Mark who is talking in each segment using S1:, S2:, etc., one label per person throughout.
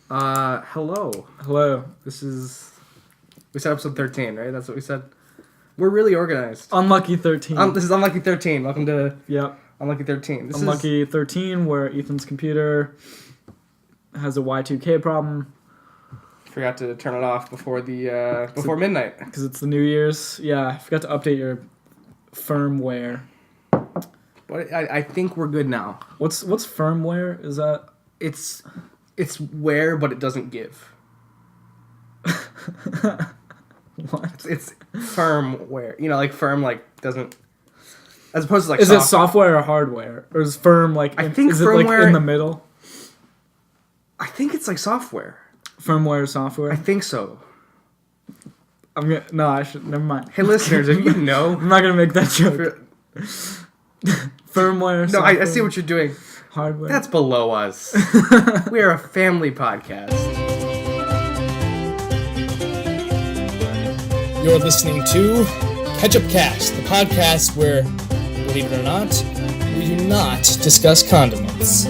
S1: Hello.
S2: Hello.
S1: We said episode 13, right? That's what we said. We're really organized.
S2: Unlucky 13.
S1: This is Unlucky 13. Welcome to
S2: Yep.
S1: Unlucky 13. This
S2: Unlucky 13, where Ethan's computer has a Y2K problem.
S1: Forgot to turn it off before midnight.
S2: Because it's the New Year's. Yeah, I forgot to update your firmware.
S1: But I think we're good now.
S2: What's firmware? Is that...
S1: It's wear, but it doesn't give.
S2: What?
S1: It's firmware. You know, like firm, like, doesn't... As opposed to, like,
S2: Is it software or hardware? Or is firm, like...
S1: I think
S2: is
S1: firmware...
S2: it, like, in the middle?
S1: I think it's, like, software.
S2: Firmware or software?
S1: I think so.
S2: No, I should... Never mind.
S1: Hey, listeners, if you know...
S2: I'm not going to make that joke. Firmware,
S1: No, I see what you're doing.
S2: Hardware.
S1: That's below us. We are a family podcast.
S3: You're listening to Catchupcast, the podcast where, believe it or not, we do not discuss condiments.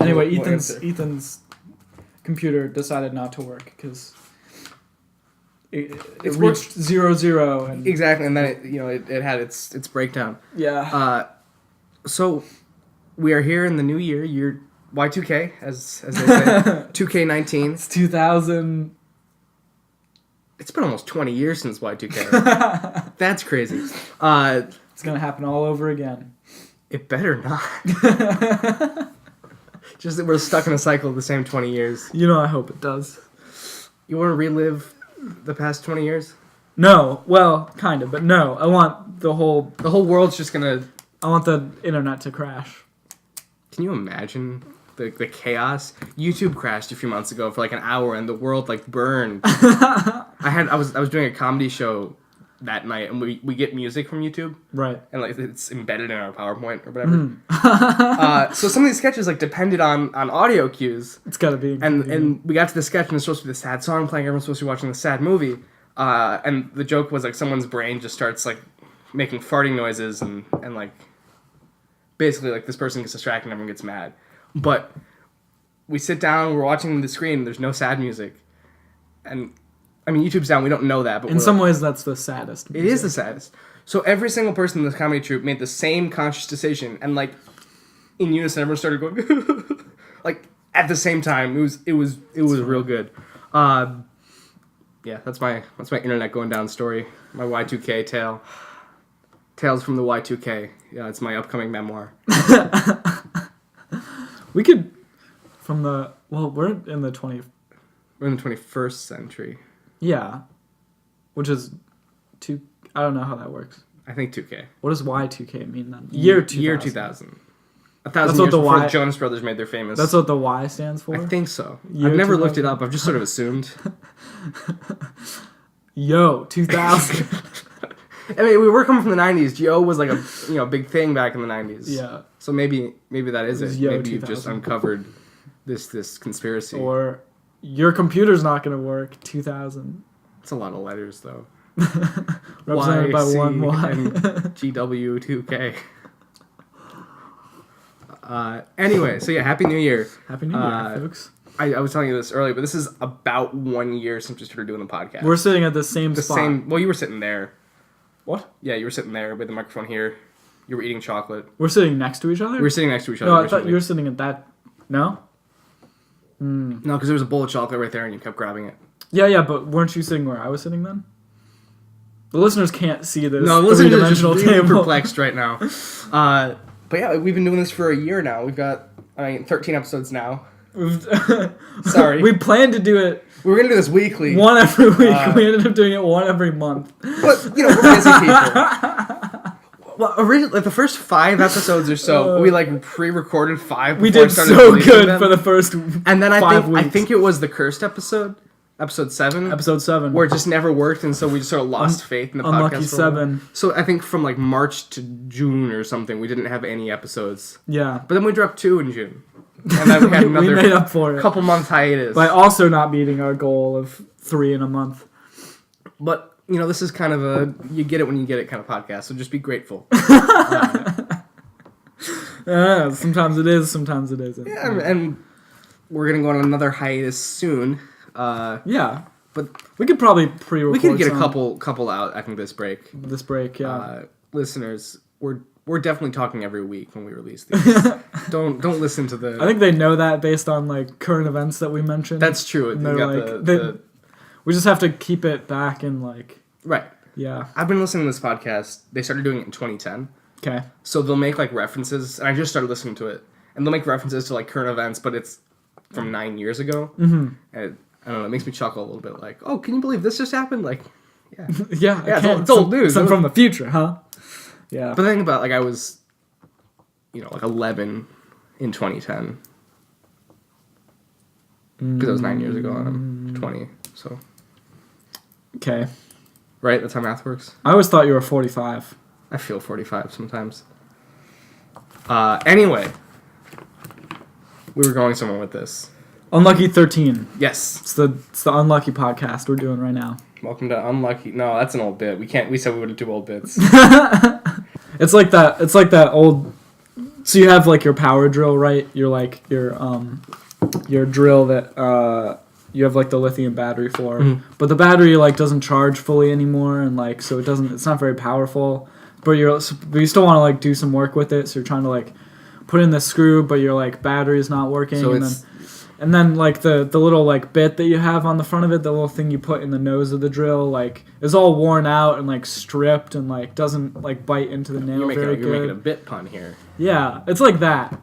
S2: Anyway, Ethan's computer decided not to work because it reached 0 and
S1: Exactly, and then it had its breakdown.
S2: Yeah.
S1: So we are here in the new year Y2K, as they say, 2K19.
S2: It's 2000.
S1: It's been almost 20 years since Y2K. That's crazy.
S2: It's gonna happen all over again.
S1: It better not. Just that we're stuck in a cycle of the same 20 years.
S2: You know, I hope it does.
S1: You want to relive the past 20 years?
S2: No, well, kind of, but no. I want the whole
S1: world's just gonna...
S2: I want the internet to crash.
S1: Can you imagine the chaos? YouTube crashed a few months ago for like an hour, and the world like burned. I was doing a comedy show that night, and we get music from YouTube,
S2: right?
S1: And like it's embedded in our PowerPoint or whatever. So some of these sketches like depended on audio cues.
S2: It's gotta be.
S1: And we got to the sketch, and it's supposed to be the sad song playing. Everyone's supposed to be watching the sad movie. And the joke was like someone's brain just starts like making farting noises and like. Basically, like, this person gets distracted and everyone gets mad. But we sit down, we're watching the screen, there's no sad music. And, I mean, YouTube's down, we don't know that. But
S2: in some ways, that's the saddest music.
S1: It is the saddest. So every single person in this comedy troupe made the same conscious decision. And, like, in unison, everyone started going, like, at the same time. It was real good. Yeah, that's my internet going down story. My Y2K tale. Tales from the Y2K. Yeah, it's my upcoming memoir.
S2: We could, we're in the 20...
S1: We're in the 21st century.
S2: Yeah. Which is I don't know how that works.
S1: I think 2K.
S2: What does Y2K mean then? Year 2000.
S1: Year 2000. 1,000 years before the Jonas Brothers made their famous...
S2: That's what the Y stands for?
S1: I think so.
S2: Year
S1: I've never
S2: 2000?
S1: looked it up. I've just sort of assumed.
S2: Yo, 2000.
S1: I mean, we were coming from the 90s. Yo was like a big thing back in the 90s.
S2: Yeah.
S1: So maybe that is it. Maybe
S2: 2000.
S1: you've just uncovered this conspiracy.
S2: Or your computer's not going to work, 2000.
S1: It's a lot of letters, though.
S2: Represented by one Y.
S1: And GW2K. Anyway, so yeah, Happy New Year.
S2: Happy New Year, folks.
S1: I was telling you this earlier, but this is about 1 year since we started doing the podcast.
S2: We're sitting at the same spot.
S1: Well, you were sitting there.
S2: What?
S1: Yeah, you were sitting there with the microphone here. You were eating chocolate.
S2: We're sitting next to each other?
S1: We were sitting next to each other.
S2: No, I thought you were sitting at that... No?
S1: No, because there was a bowl of chocolate right there and you kept grabbing it.
S2: Yeah, but weren't you sitting where I was sitting then? The listeners can't see this.
S1: No, the listeners are just really
S2: table.
S1: perplexed right now. But yeah, we've been doing this for a year now. We've got, 13 episodes now. Sorry.
S2: We planned to do it...
S1: We were going to do this weekly.
S2: One every week. We ended up doing it one every month.
S1: But, we're busy people. Well, originally, like, the first 5 episodes or so, we, pre-recorded 5 before
S2: we did so good
S1: them.
S2: For the first
S1: And then
S2: 5 weeks.
S1: I think it was the cursed episode, episode 7.
S2: Episode 7.
S1: Where it just never worked, and so we just sort of lost faith in the podcast.
S2: Unlucky 7.
S1: So I think from, March to June or something, we didn't have any episodes.
S2: Yeah.
S1: But then we dropped 2 in June. And then we had another
S2: we made up for it.
S1: Couple months hiatus.
S2: By also not meeting our goal of 3 in a month.
S1: But, this is kind of a you get it when you get it kind of podcast, so just be grateful.
S2: Sometimes it is, sometimes it isn't.
S1: Yeah, and we're gonna go on another hiatus soon.
S2: Yeah.
S1: But
S2: we could probably pre-record.
S1: We could get a
S2: some
S1: couple out. I think this break.
S2: Yeah.
S1: Listeners, we're definitely talking every week when we release these. don't listen to the.
S2: I think they know that based on like current events that we mentioned.
S1: That's true.
S2: And they're like, we just have to keep it back in like.
S1: Right.
S2: Yeah.
S1: I've been listening to this podcast. They started doing it in 2010.
S2: Okay.
S1: So they'll make like references, and I just started listening to it, and they'll make references to like current events, but it's from 9 years ago.
S2: Mm-hmm.
S1: And I don't know. It makes me chuckle a little bit. Like, oh, can you believe this just happened? Like, yeah.
S2: Yeah.
S1: It's old news.
S2: I'm from the future, huh? Yeah.
S1: But think about like I was, like 11 in 2010. Because that was 9 years ago, and I'm 20. So.
S2: Okay.
S1: Right? That's how math works.
S2: I always thought you were 45.
S1: I feel 45 sometimes. Anyway. We were going somewhere with this.
S2: Unlucky 13.
S1: Yes.
S2: It's the Unlucky podcast we're doing right now.
S1: Welcome to Unlucky. No, that's an old bit. We said we wouldn't do old bits.
S2: It's like that old. So you have like your power drill, right? You're like your drill that you have like the lithium battery for, but the battery like doesn't charge fully anymore, and like so it's not very powerful. But you still want to like do some work with it, so you're trying to like put in the screw, but your like battery's not working. So and then like the little like bit that you have on the front of it, the little thing you put in the nose of the drill, like is all worn out and like stripped and like doesn't like bite into the nail very good. You're
S1: making a bit pun here.
S2: Yeah, it's like that.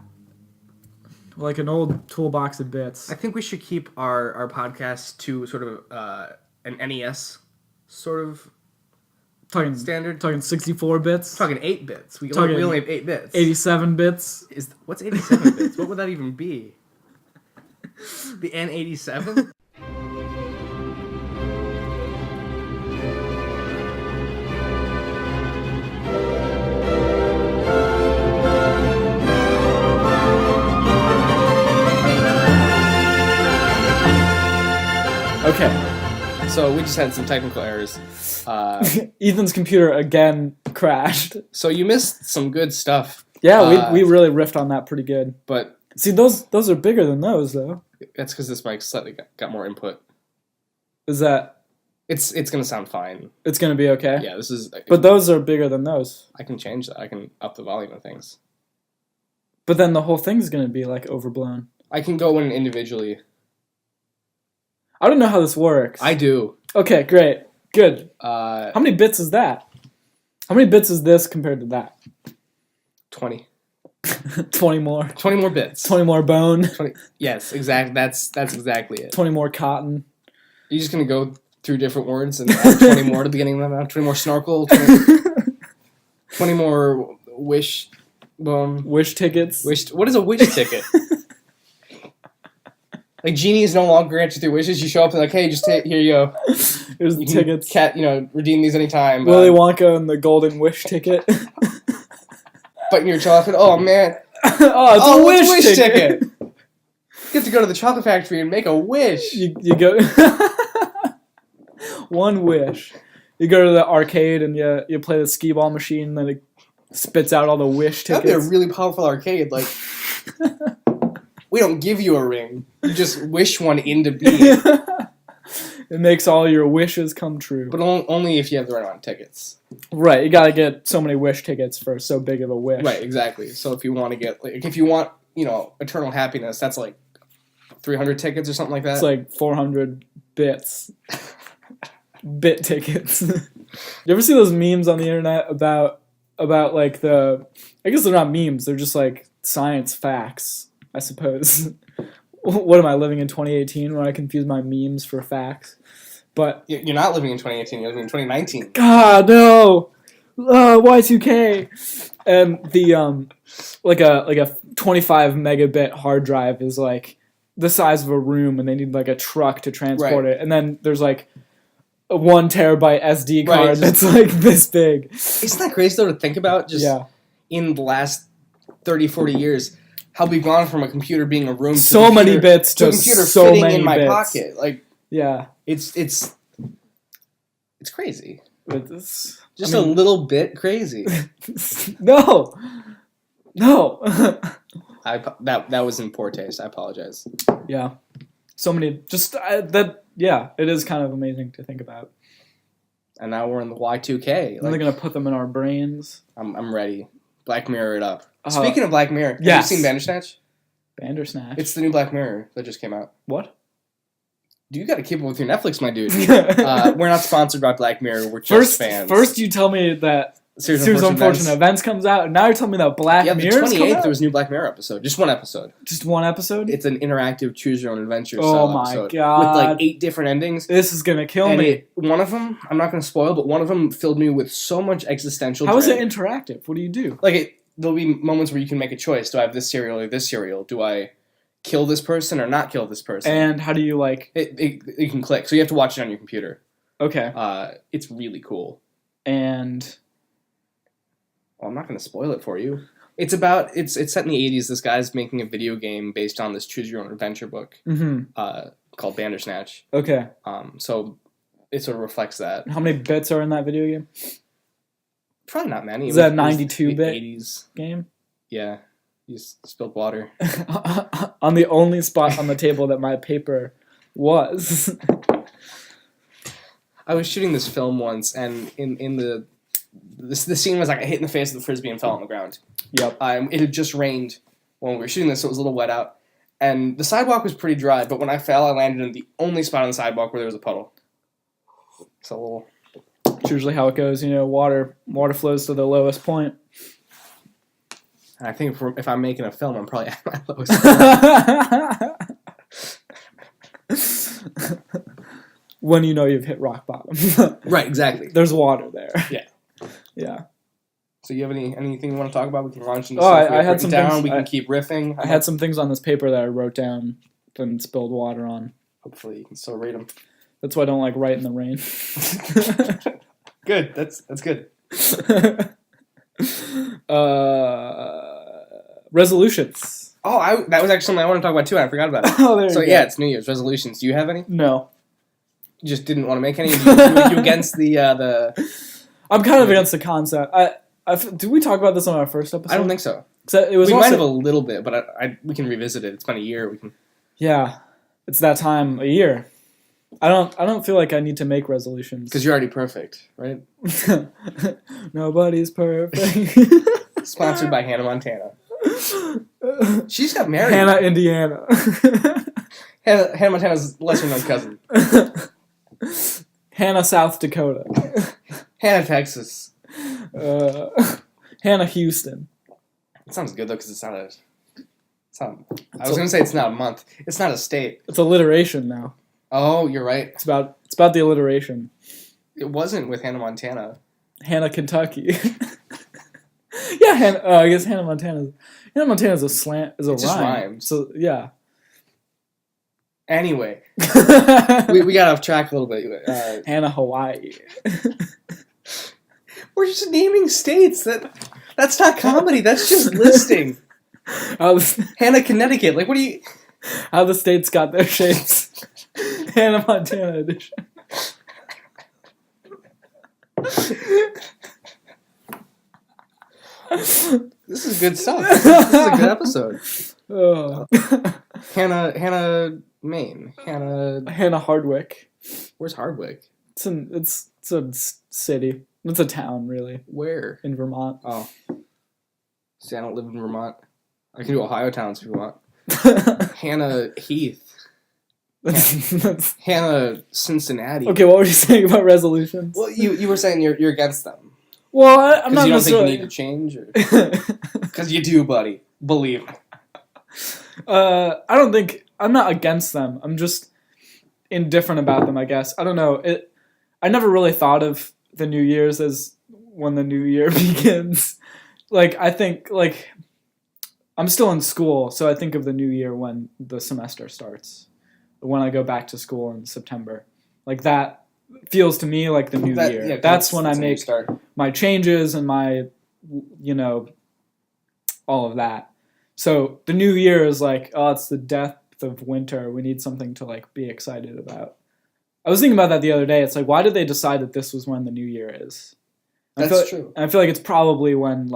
S2: Like an old toolbox of bits.
S1: I think we should keep our podcast to sort of an NES sort of standard.
S2: Talking 64 bits.
S1: Talking 8 bits. We only have 8 bits.
S2: 87 bits.
S1: What's 87 bits? What would that even be? The N87?
S2: Okay.
S1: So we just had some technical errors.
S2: Ethan's computer again crashed.
S1: So you missed some good stuff.
S2: Yeah, we really riffed on that pretty good.
S1: But
S2: see, those are bigger than those, though.
S1: That's because this mic slightly got more input.
S2: Is that...
S1: It's gonna sound fine.
S2: It's gonna be okay?
S1: Yeah, this is...
S2: But those are bigger than those.
S1: I can change that. I can up the volume of things.
S2: But then the whole thing's gonna be, like, overblown.
S1: I can go in individually.
S2: I don't know how this works.
S1: I do.
S2: Okay, great. Good.
S1: How
S2: many bits is that? How many bits is this compared to that?
S1: 20.
S2: 20 more.
S1: 20 more bits.
S2: 20 more bone.
S1: 20. Yes, exactly. That's exactly it.
S2: 20 more cotton.
S1: You're just gonna go through different words and add 20 more to the beginning of them. 20 more snorkel. 20 more wish bone.
S2: Wish tickets.
S1: What is a wish ticket? Like genies no longer grant you 3 wishes. You show up and like, hey, just here you go.
S2: Here's the tickets.
S1: Redeem these anytime.
S2: Willy Wonka and the golden wish ticket.
S1: Biting your chocolate. Oh man.
S2: It's a wish ticket.
S1: You get to go to the chocolate factory and make a wish.
S2: You go. One wish. You go to the arcade and you play the skee ball machine, and then it spits out all the wish tickets.
S1: That'd be a really powerful arcade. Like, we don't give you a ring. You just wish one into being.
S2: It makes all your wishes come true.
S1: But only if you have the right amount of tickets.
S2: Right, you gotta get so many wish tickets for so big of a wish.
S1: Right, exactly. So if you want to get, like, if you want, eternal happiness, that's like 300 tickets or something like that.
S2: It's like 400 bits. Bit tickets. You ever see those memes on the internet about like I guess they're not memes, they're just like science facts, I suppose. What am I, living in 2018 where I confuse my memes for facts? But
S1: you're not living in 2018, you're living in 2019.
S2: God, no! Y2K! And the, like a 25 megabit hard drive is like the size of a room, and they need like a truck to transport it. And then there's like a 1 terabyte SD card that's like this big.
S1: Isn't that crazy though to think about? Just in the last 30, 40 years, how we've gone from a computer being a room
S2: so many bits
S1: to a computer
S2: so
S1: fitting
S2: many
S1: in my
S2: bits.
S1: pocket. Like,
S2: yeah,
S1: it's crazy.
S2: It's
S1: just a little bit crazy.
S2: No, No.
S1: That was in poor taste. I apologize.
S2: Yeah. So many. Yeah, it is kind of amazing to think about.
S1: And now we're in the Y2K.
S2: And they're going to put them in our brains.
S1: I'm ready. Black Mirror it up. Speaking of Black Mirror,
S2: yes.
S1: Have you seen Bandersnatch?
S2: Bandersnatch?
S1: It's the new Black Mirror that just came out.
S2: What?
S1: You got to keep up with your Netflix, my dude. We're not sponsored by Black Mirror. We're just fans.
S2: First you tell me that Series of Unfortunate Events comes out, and now you're telling me that Black Mirror is coming out?
S1: the 28th, there was a new Black Mirror episode. Just one episode.
S2: Just one episode?
S1: It's an interactive choose-your-own-adventure
S2: style
S1: episode.
S2: Oh my god.
S1: With like 8 different endings.
S2: This is going to kill me.
S1: One of them, I'm not going to spoil, but one of them filled me with so much existential
S2: dread. How is it interactive? What do you do?
S1: There'll be moments where you can make a choice. Do I have this cereal or this cereal? Do I kill this person or not kill this person?
S2: And how do you
S1: It can click. So you have to watch it on your computer.
S2: Okay.
S1: It's really cool.
S2: And...
S1: Well, I'm not going to spoil it for you. It's set in the 80s. This guy's making a video game based on this choose-your-own-adventure book called Bandersnatch.
S2: Okay.
S1: So it sort of reflects that.
S2: How many bits are in that video game?
S1: Probably not many.
S2: Is that a 92-bit
S1: 80s
S2: game?
S1: Yeah. You just spilled water.
S2: On the only spot on the table that my paper was.
S1: I was shooting this film once, and in the scene was like I hit in the face of the frisbee and fell on the ground.
S2: Yep.
S1: It had just rained when we were shooting this, so it was a little wet out. And the sidewalk was pretty dry, but when I fell, I landed in the only spot on the sidewalk where there was a puddle. So
S2: it's usually how it goes, water flows to the lowest point.
S1: And I think if I'm making a film, I'm probably at my lowest point.
S2: When you know you've hit rock bottom.
S1: Right, exactly.
S2: There's water there.
S1: Yeah.
S2: Yeah.
S1: So you have anything you want to talk about? We can launch into
S2: stuff. I had some
S1: down.
S2: Things,
S1: we can keep riffing.
S2: I had some things on this paper that I wrote down and spilled water on.
S1: Hopefully you can still read them.
S2: That's why I don't like write in the rain.
S1: Good. That's good.
S2: Resolutions.
S1: Oh, that was actually something I want to talk about too. I forgot about it.
S2: Oh, there you go.
S1: Yeah, it's New Year's resolutions. Do you have any?
S2: No.
S1: You just didn't want to make any? You against the...
S2: I'm kind of against the concept. Did we talk about this on our first episode?
S1: I don't think so.
S2: We
S1: might have a little bit, but we can revisit it. It's been a year. We can.
S2: Yeah, it's that time a year. I don't feel like I need to make resolutions
S1: because you're already perfect, right?
S2: Nobody's perfect.
S1: Sponsored by Hannah Montana. She's got married.
S2: Hannah, Indiana.
S1: Hannah Montana's lesser-known cousin.
S2: Hannah, South Dakota.
S1: Hannah, Texas.
S2: Hannah, Houston.
S1: It sounds good though because it's not a. I was gonna say it's not a month. It's not a state.
S2: It's alliteration now.
S1: Oh, you're right.
S2: It's about the alliteration.
S1: It wasn't with Hannah Montana.
S2: Hannah, Kentucky. Yeah, I guess Hannah Montana's a slant. Is a
S1: it
S2: rhyme.
S1: Just rhymes.
S2: So yeah.
S1: Anyway, we got off track a little bit.
S2: Hannah, Hawaii.
S1: We're just naming states. That's not comedy. That's just listing. Hannah, Connecticut. Like, what do you?
S2: How the states got their shapes. Hannah Montana edition.
S1: This is good stuff. This is a good episode.
S2: Oh.
S1: Hannah, Maine.
S2: Hannah Hardwick.
S1: Where's Hardwick?
S2: It's a city. It's a town, really.
S1: Where?
S2: In Vermont.
S1: Oh. See, I don't live in Vermont. I can do Ohio towns if you want. Hannah Heath. Hannah Cincinnati.
S2: Okay, what were you saying about resolutions?
S1: Well, you were saying you're against them.
S2: Well, I'm not
S1: you don't
S2: necessarily...
S1: think you need to change? Because you do, buddy. Believe me.
S2: I'm not against them. I'm just indifferent about them, I guess. I don't know. I never really thought of the New Year's as when the new year begins. I think, I'm still in school, so I think of the new year when the semester starts. When I go back to school in September. That feels to me like the new year. Yeah, that's when I make my changes and my, all of that. So the new year is it's the depth of winter. We need something to be excited about. I was thinking about that the other day. It's why did they decide that this was when the new year is?
S1: That's true.
S2: I feel like it's probably when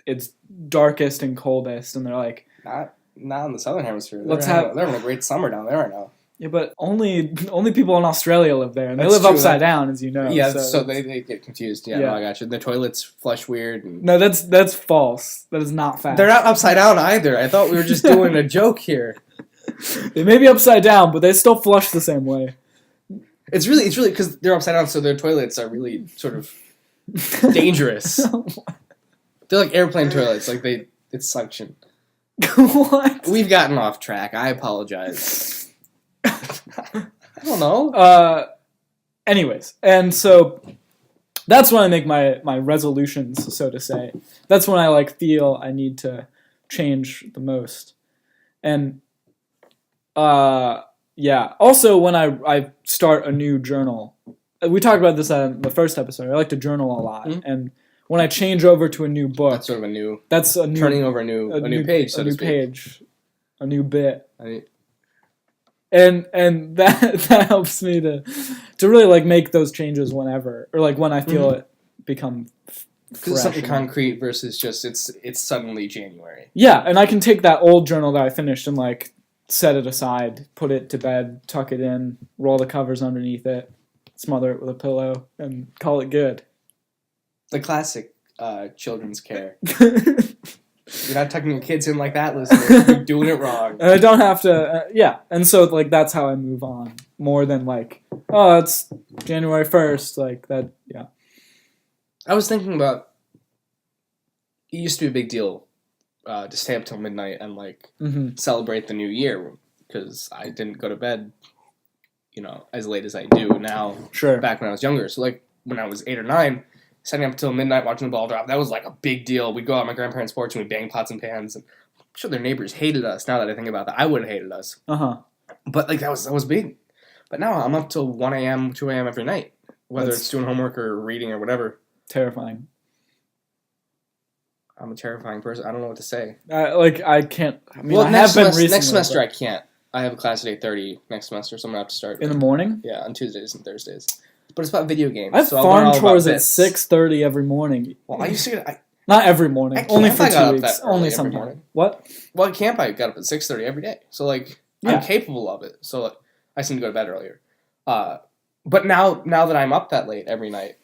S2: it's darkest and coldest, and they're like,
S1: Not in the southern hemisphere.
S2: They're
S1: having a great summer down there right now.
S2: yeah, but only people in Australia live there, and they
S1: That's
S2: live
S1: true,
S2: upside down, as you know.
S1: Yeah, so they get confused. Yeah,
S2: Yeah.
S1: no, I got you. The toilets flush weird. And
S2: No, that's false. That is not fact.
S1: they're not upside down either. I thought we were just doing a joke here.
S2: They may be upside down, but they still flush the same way.
S1: It's really because they're upside down, so their toilets are really sort of dangerous. They're like airplane toilets, like it's suction.
S2: What?
S1: We've gotten off track. I apologize. I don't know.
S2: Anyways, and so that's when I make my resolutions, so to say. That's when I feel I need to change the most. And yeah. Also, when I start a new journal, we talked about this in the first episode. I like to journal a lot, and when I change over to a new book,
S1: That's sort of a new.
S2: that's a new
S1: Turning over a new page, so
S2: a
S1: to
S2: new
S1: speak.
S2: page, a new bit.
S1: I,
S2: And that helps me to really make those changes whenever, or when I feel it become
S1: Because it's something concrete versus just it's suddenly January.
S2: Yeah, and I can take that old journal that I finished and set it aside, put it to bed, tuck it in, roll the covers underneath it, smother it with a pillow, and call it good.
S1: The classic children's care. You're not tucking your kids in like that, listeners. You're doing it wrong.
S2: And I don't have to, yeah. And so that's how I move on, more than oh, it's January 1st, that, yeah.
S1: I was thinking about. It used to be a big deal to stay up till midnight and celebrate the new year because I didn't go to bed, as late as I do now.
S2: Sure.
S1: Back when I was younger, so when I was 8 or 9, staying up till midnight watching the ball drop, that was a big deal. We'd go out on my grandparents' porch and we'd bang pots and pans, and I'm sure their neighbors hated us. Now that I think about that, I would have hated us. But that was big. But now I'm up till 1 a.m., 2 a.m. every night, whether it's doing homework or reading or whatever.
S2: Terrifying.
S1: I'm a terrifying person. I don't know what to say.
S2: I can't. I mean, I
S1: next
S2: have been
S1: semester,
S2: recently.
S1: next semester I can't. I have a class at 8:30 next semester, so I'm gonna have to start
S2: In the morning?
S1: Yeah, on Tuesdays and Thursdays. But it's about video games.
S2: I have
S1: so I'll learn
S2: farm
S1: all about
S2: chores at
S1: bits.
S2: 6:30 every morning.
S1: Well, I used to get.
S2: Not every morning.
S1: At
S2: Only
S1: camp,
S2: for
S1: I got
S2: 2
S1: up
S2: weeks.
S1: that early
S2: Only
S1: every
S2: sometimes.
S1: morning.
S2: What?
S1: Well, at camp I got up at 6:30 every day, so I'm
S2: Yeah.
S1: capable of it. So I seem to go to bed earlier. But now that I'm up that late every night,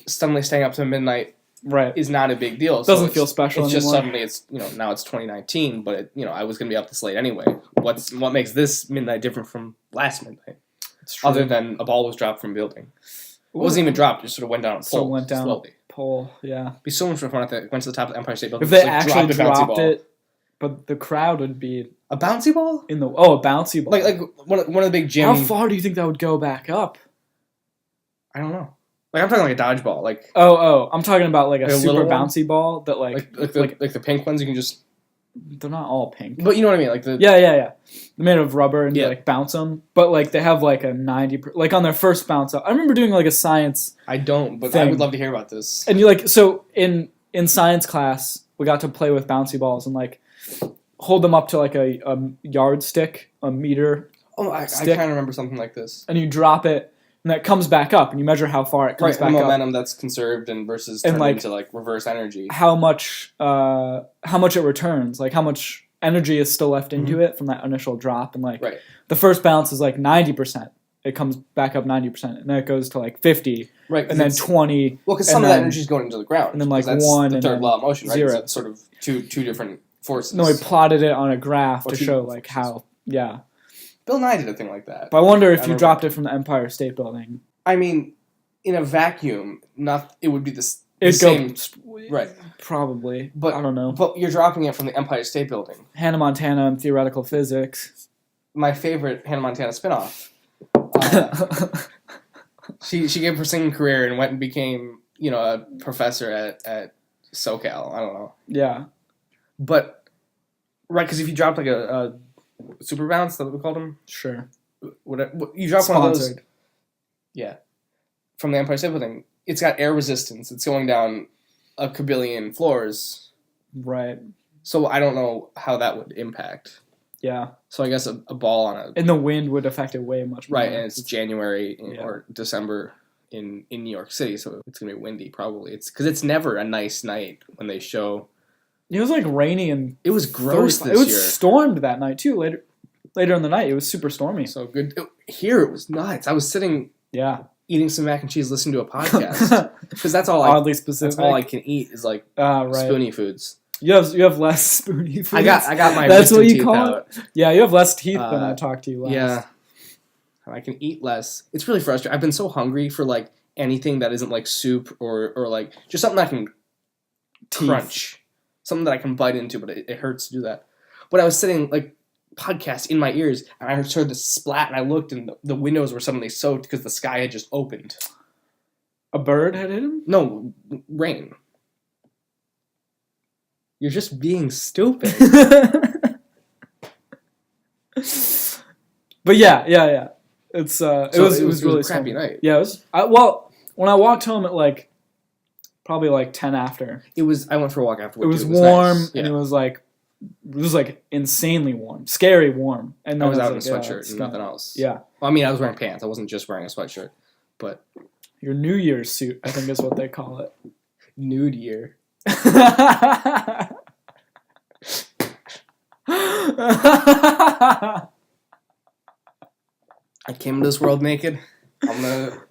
S1: suddenly staying up to midnight
S2: Right.
S1: is not a big deal.
S2: Doesn't feel special
S1: It's just
S2: anymore.
S1: suddenly now it's 2019, but I was gonna be up this late anyway. What makes this midnight different from last midnight?
S2: It's true.
S1: Other than a ball was dropped from a building. It wasn't even dropped; it just sort of went down a pole.
S2: So it went down
S1: slowly.
S2: a pole, yeah.
S1: It'd be so much more fun if it went to the top of the Empire State Building.
S2: If they
S1: just,
S2: actually
S1: dropped a bouncy
S2: dropped
S1: ball.
S2: it, but the crowd would be
S1: A bouncy ball?
S2: in the a bouncy ball.
S1: Like one of the big gym.
S2: How far do you think that would go back up?
S1: I don't know. I'm talking like a dodgeball, like
S2: I'm talking about a
S1: a
S2: super
S1: little one?
S2: bouncy ball that
S1: like the pink ones. You can just,
S2: they're not all pink.
S1: but you know what I mean, like the
S2: Yeah. They're made of rubber and
S1: Yeah.
S2: you bounce them, but they have a 90 on their first bounce up. I remember doing a science
S1: I don't, but I
S2: thing.
S1: would love to hear about this.
S2: and you so in science class we got to play with bouncy balls and hold them up to a yardstick, a meter,
S1: Oh, I
S2: stick.
S1: kind of remember something like this.
S2: and you drop it and that comes back up and you measure how far it comes
S1: Right, the
S2: back up.
S1: momentum that's conserved and versus
S2: And,
S1: turned into reverse energy.
S2: How much it returns, how much energy is still left into it from that initial drop, and
S1: Right.
S2: the first bounce is 90%. It comes back up 90%, and then it goes to 50,
S1: Right,
S2: and then 20.
S1: Well, because
S2: and
S1: some of that
S2: then-
S1: energy is going into the ground.
S2: and then,
S1: 'cause that's
S2: 1
S1: the
S2: and
S1: third
S2: then
S1: law of motion, right?
S2: 0.
S1: It's sort of two different forces.
S2: No, we plotted it on a graph
S1: Or
S2: to
S1: two
S2: show
S1: different
S2: how. Yeah,
S1: Bill Nye did a thing like that.
S2: but I wonder if
S1: I
S2: you
S1: remember.
S2: dropped it from the Empire State Building,
S1: I mean, in a vacuum, it would be the
S2: it'd
S1: same.
S2: go
S1: Right.
S2: Probably,
S1: But
S2: I don't know.
S1: But you're dropping it from the Empire State Building.
S2: Hannah Montana and theoretical physics.
S1: My favorite Hannah Montana spinoff. She gave her singing career and went and became a professor at SoCal. I don't know,
S2: Yeah,
S1: but right, because if you dropped a super bounce, that's what we called them.
S2: sure.
S1: You drop one of those.
S2: Sponsored.
S1: Yeah, from the Empire State Building, it's got air resistance. It's going down a kabillion floors.
S2: Right.
S1: So I don't know how that would impact.
S2: Yeah.
S1: So I guess a ball on a
S2: And the wind would affect it way much more.
S1: right, and it's January
S2: Yeah.
S1: or December in New York City, so it's gonna be windy probably. It's because it's never a nice night when they show
S2: It was like rainy and
S1: It was gross this
S2: it was
S1: year.
S2: stormed that night too. Later in the night, it was super stormy.
S1: So good. Here it was nuts. I was sitting
S2: Yeah,
S1: eating some mac and cheese, listening to a podcast because that's all
S2: oddly specific.
S1: that's all I can eat is like
S2: right.
S1: spoony foods.
S2: You have less spoony foods.
S1: I got my
S2: That's what
S1: wisdom
S2: you
S1: teeth
S2: call
S1: out.
S2: it. Yeah, you have less teeth when I talk to you last.
S1: Yeah, I can eat less. It's really frustrating. I've been so hungry for like anything that isn't like soup or like just something I can crunch, something that I can bite into, but it hurts to do that. But I was sitting like podcast in my ears, and I heard this splat, and I looked, and the windows were suddenly soaked because the sky had just opened.
S2: A bird had hit him?
S1: No, rain. You're just being stupid.
S2: But yeah. It's it was really
S1: a crappy
S2: stormy.
S1: night.
S2: Yeah, it was. Well, when I walked home at like probably like 10 after,
S1: It was. I went for a walk after.
S2: it was
S1: nice.
S2: warm
S1: Yeah.
S2: and it was like insanely warm, scary warm. And
S1: I
S2: then
S1: was out in a
S2: like, yeah,
S1: sweatshirt
S2: it's
S1: and
S2: gonna-
S1: nothing else.
S2: Yeah,
S1: Well, I mean, I was wearing pants. I wasn't just wearing a sweatshirt. But
S2: your New Year's suit, I think is what they call it.
S1: nude year. I came into this world naked. I'm gonna.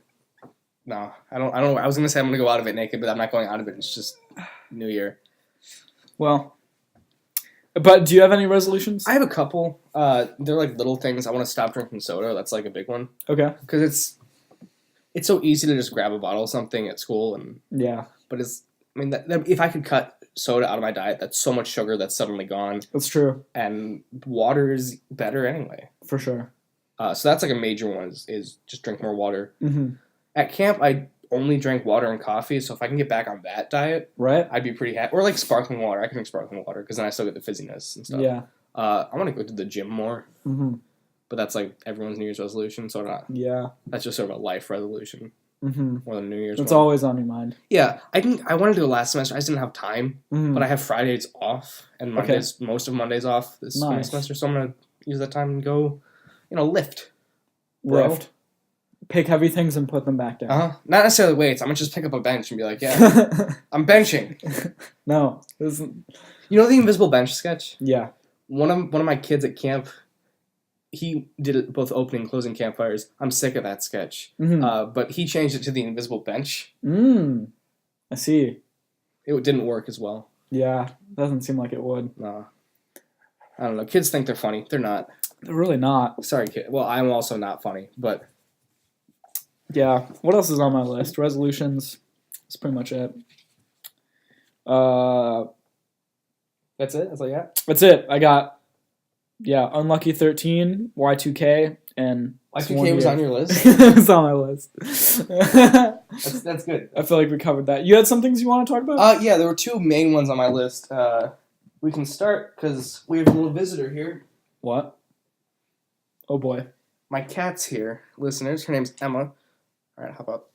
S1: No, I don't. I was gonna say I'm gonna go out of it naked, but I'm not going out of it. It's just New Year.
S2: Well, but do you have any resolutions?
S1: I have a couple. They're like little things. I want to stop drinking soda. That's like a big one
S2: Okay.
S1: because it's so easy to just grab a bottle of something at school
S2: Yeah,
S1: but it's. I mean, that if I could cut soda out of my diet, that's so much sugar that's suddenly gone,
S2: that's true
S1: and water is better anyway.
S2: for sure.
S1: So that's like a major one is just drink more water.
S2: Mm-hmm.
S1: At camp, I only drank water and coffee, so if I can get back on that diet,
S2: Right?
S1: I'd be pretty happy. Or like sparkling water. I can drink sparkling water because then I still get the fizziness and stuff.
S2: Yeah.
S1: I want to go to the gym more,
S2: Mm-hmm.
S1: but that's like everyone's New Year's resolution, so
S2: Yeah.
S1: that's just sort of a life resolution
S2: Mm-hmm.
S1: more than a New Year's
S2: It's
S1: one.
S2: always on your mind.
S1: Yeah, I wanted to do it last semester. I just didn't have time,
S2: Mm-hmm.
S1: but I have Fridays off and Mondays, most of Mondays off this coming
S2: Nice.
S1: semester, so I'm going to use that time and go, lift. Bro.
S2: Lift. Pick heavy things and put them back down.
S1: Not necessarily weights. I'm going to just pick up a bench and be like, yeah, I'm benching.
S2: No, this isn't.
S1: You know the invisible bench sketch?
S2: Yeah.
S1: One of my kids at camp, he did it both opening and closing campfires. I'm sick of that sketch.
S2: Mm-hmm.
S1: But he changed it to the invisible bench.
S2: I see.
S1: It didn't work as well.
S2: Yeah, doesn't seem like it would.
S1: No. I don't know. Kids think they're funny. They're not.
S2: They're really not.
S1: Sorry, kid. Well, I'm also not funny, but
S2: Yeah. What else is on my list? Resolutions. That's pretty much it.
S1: that's it. That's all you got.
S2: That's it. I got, Unlucky 13, Y2K, and
S1: Y2K was on your list.
S2: It's on my list.
S1: That's good.
S2: I feel like we covered that. You had some things you want to talk about?
S1: Yeah, there were two main ones on my list. We can start because we have a little visitor here.
S2: What? Oh boy.
S1: My cat's here, listeners. Her name's Emma. All right, how about?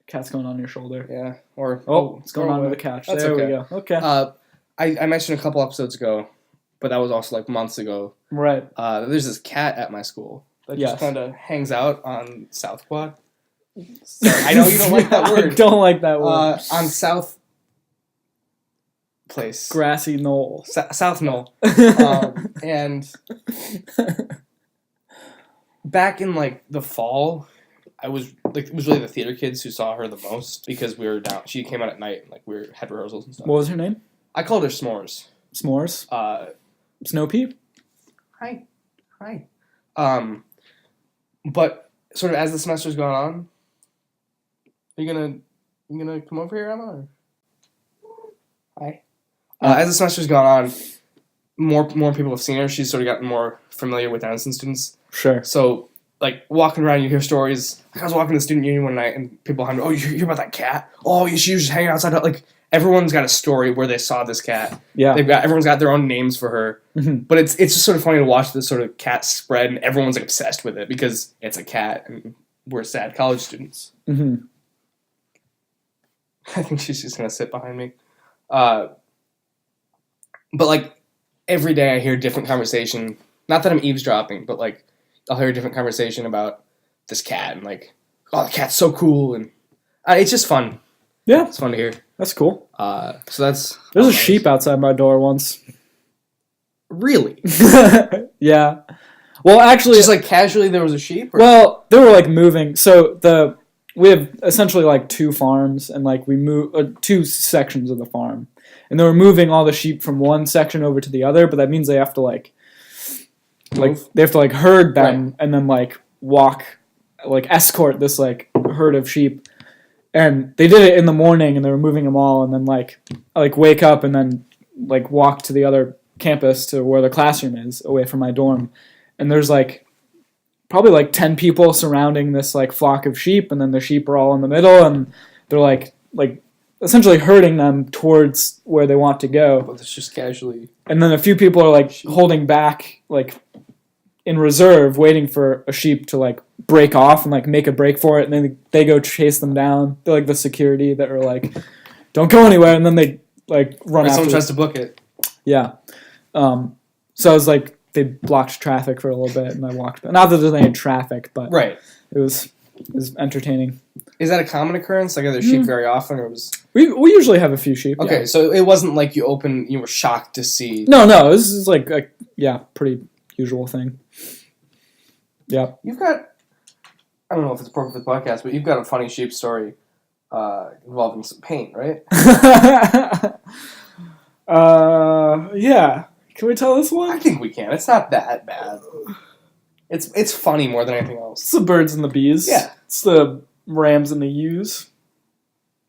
S2: Cat's going on your shoulder.
S1: Yeah. Or
S2: It's going onto the couch.
S1: That's
S2: There
S1: okay.
S2: we go. Okay.
S1: I mentioned a couple episodes ago, but that was also like months ago.
S2: Right.
S1: There's this cat at my school that
S2: Yes.
S1: just kind of hangs out on South Quad. Sorry, I know you don't like that
S2: I
S1: word.
S2: don't like that word.
S1: On South Place.
S2: Grassy knoll.
S1: South Knoll. And back in like the fall, it was really the theater kids who saw her the most because we were down. She came out at night and like we had rehearsals and stuff.
S2: What was her name?
S1: I called her S'mores.
S2: S'mores? Snow Peep?
S1: Hi. But sort of as the semester's gone on, are you gonna come over here, Emma? Or? Hi. As the semester's gone on, more people have seen her. She's sort of gotten more familiar with Anderson students.
S2: Sure.
S1: So, like, walking around, you hear stories. I was walking to the student union one night, and people behind me, oh, you hear about that cat? Oh, she was just hanging outside. Like, everyone's got a story where they saw this cat.
S2: Yeah.
S1: Everyone's got their own names for her.
S2: Mm-hmm.
S1: But it's just sort of funny to watch this sort of cat spread, and everyone's like obsessed with it because it's a cat, and we're sad college students.
S2: Mm-hmm.
S1: I think she's just gonna sit behind me. But like every day I hear a different conversation. Not that I'm eavesdropping, but like I'll hear a different conversation about this cat and like, oh, the cat's so cool, and it's just fun.
S2: Yeah.
S1: It's fun to hear.
S2: That's cool.
S1: So that's
S2: There's a sheep outside my door once.
S1: Really?
S2: Yeah. Well, actually,
S1: Just like casually, there was a sheep. Or?
S2: Well, they were like moving. So we have essentially like 2 farms, and like we move 2 sections of the farm, and they were moving all the sheep from one section over to the other. But that means they have to like they have to like herd them
S1: Right.
S2: and then like walk, like escort this like herd of sheep. And they did it in the morning, and they were moving them all, and then like wake up and then like walk to the other campus to where the classroom is, away from my dorm. And there's like probably like 10 people surrounding this like flock of sheep, and then the sheep are all in the middle, and they're like essentially herding them towards where they want to go.
S1: But it's just casually.
S2: And then a few people are like holding back, like in reserve, waiting for a sheep to like break off and like make a break for it, and then they go chase them down. They're like the security that are like, don't go anywhere, and then they like run after.
S1: Someone tries to book it.
S2: Yeah. So I was like, they blocked traffic for a little bit, and I walked. Not that there's any traffic, but
S1: Right.
S2: it was entertaining.
S1: Is that a common occurrence? Like, are there sheep very often, or was?
S2: We usually have a few sheep.
S1: Okay,
S2: Yeah.
S1: so it wasn't like you were shocked to see.
S2: No, this is like pretty usual thing. Yeah.
S1: You've got. I don't know if it's appropriate for the podcast, but you've got a funny sheep story involving some paint, right?
S2: Yeah. Can we tell this
S1: I
S2: one?
S1: think we can. It's not that bad. It's funny more than anything else.
S2: It's the birds and the bees.
S1: Yeah.
S2: It's the rams and the ewes.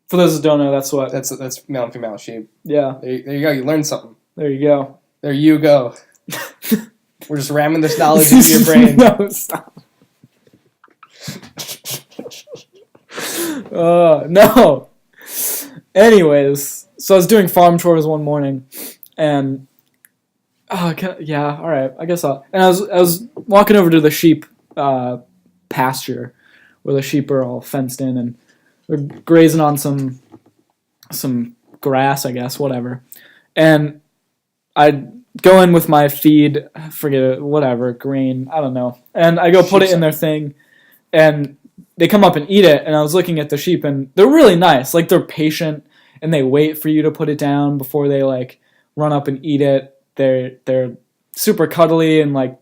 S2: For those that don't know, that's what.
S1: That's male and female sheep.
S2: Yeah.
S1: There you go. You learned something.
S2: There you go.
S1: There you go. We're just ramming this knowledge into your brain.
S2: No, stop. No. Anyways, so I was doing farm chores one morning, and all right, I guess I'll. And I was walking over to the sheep pasture, where the sheep are all fenced in, and they're grazing on some grass, I guess, whatever. And I go in with my feed, forget it, whatever, grain, I don't know. And I go put it in their thing, and they come up and eat it, and I was looking at the sheep, and they're really nice. Like, they're patient, and they wait for you to put it down before they, like, run up and eat it. They're super cuddly, and, like,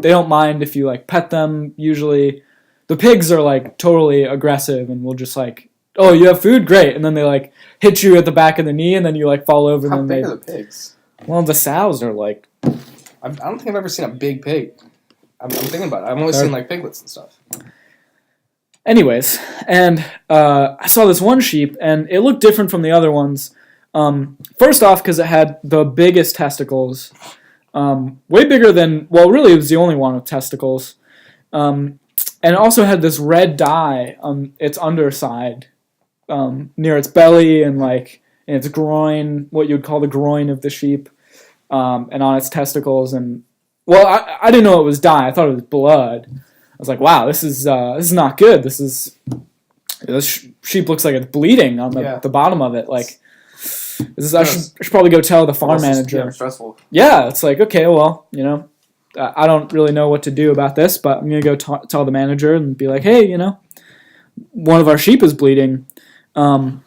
S2: they don't mind if you, like, pet them, usually. The pigs are, like, totally aggressive, and will just, like, oh, you have food? Great. And then they, like, hit you at the back of the knee, and then you, like, fall over.
S1: How
S2: and then
S1: big are the pigs?
S2: Well, the sows are, like...
S1: I don't think I've ever seen a big pig. I'm thinking about it. I've only seen, like, piglets and stuff.
S2: Anyways, and I saw this one sheep, and it looked different from the other ones. First off, because it had the biggest testicles, way bigger than, well, really it was the only one with testicles, and it also had this red dye on its underside, near its belly and like in its groin, what you would call the groin of the sheep, and on its testicles. And well, I didn't know it was dye. I thought it was blood. I was like, wow, this is not good. This sheep looks like it's bleeding on the bottom of it. Like, I should probably go tell the farm manager.
S1: Yeah, stressful.
S2: Yeah, it's like, okay, well, I don't really know what to do about this, but I'm going to go tell the manager and be like, hey, one of our sheep is bleeding. So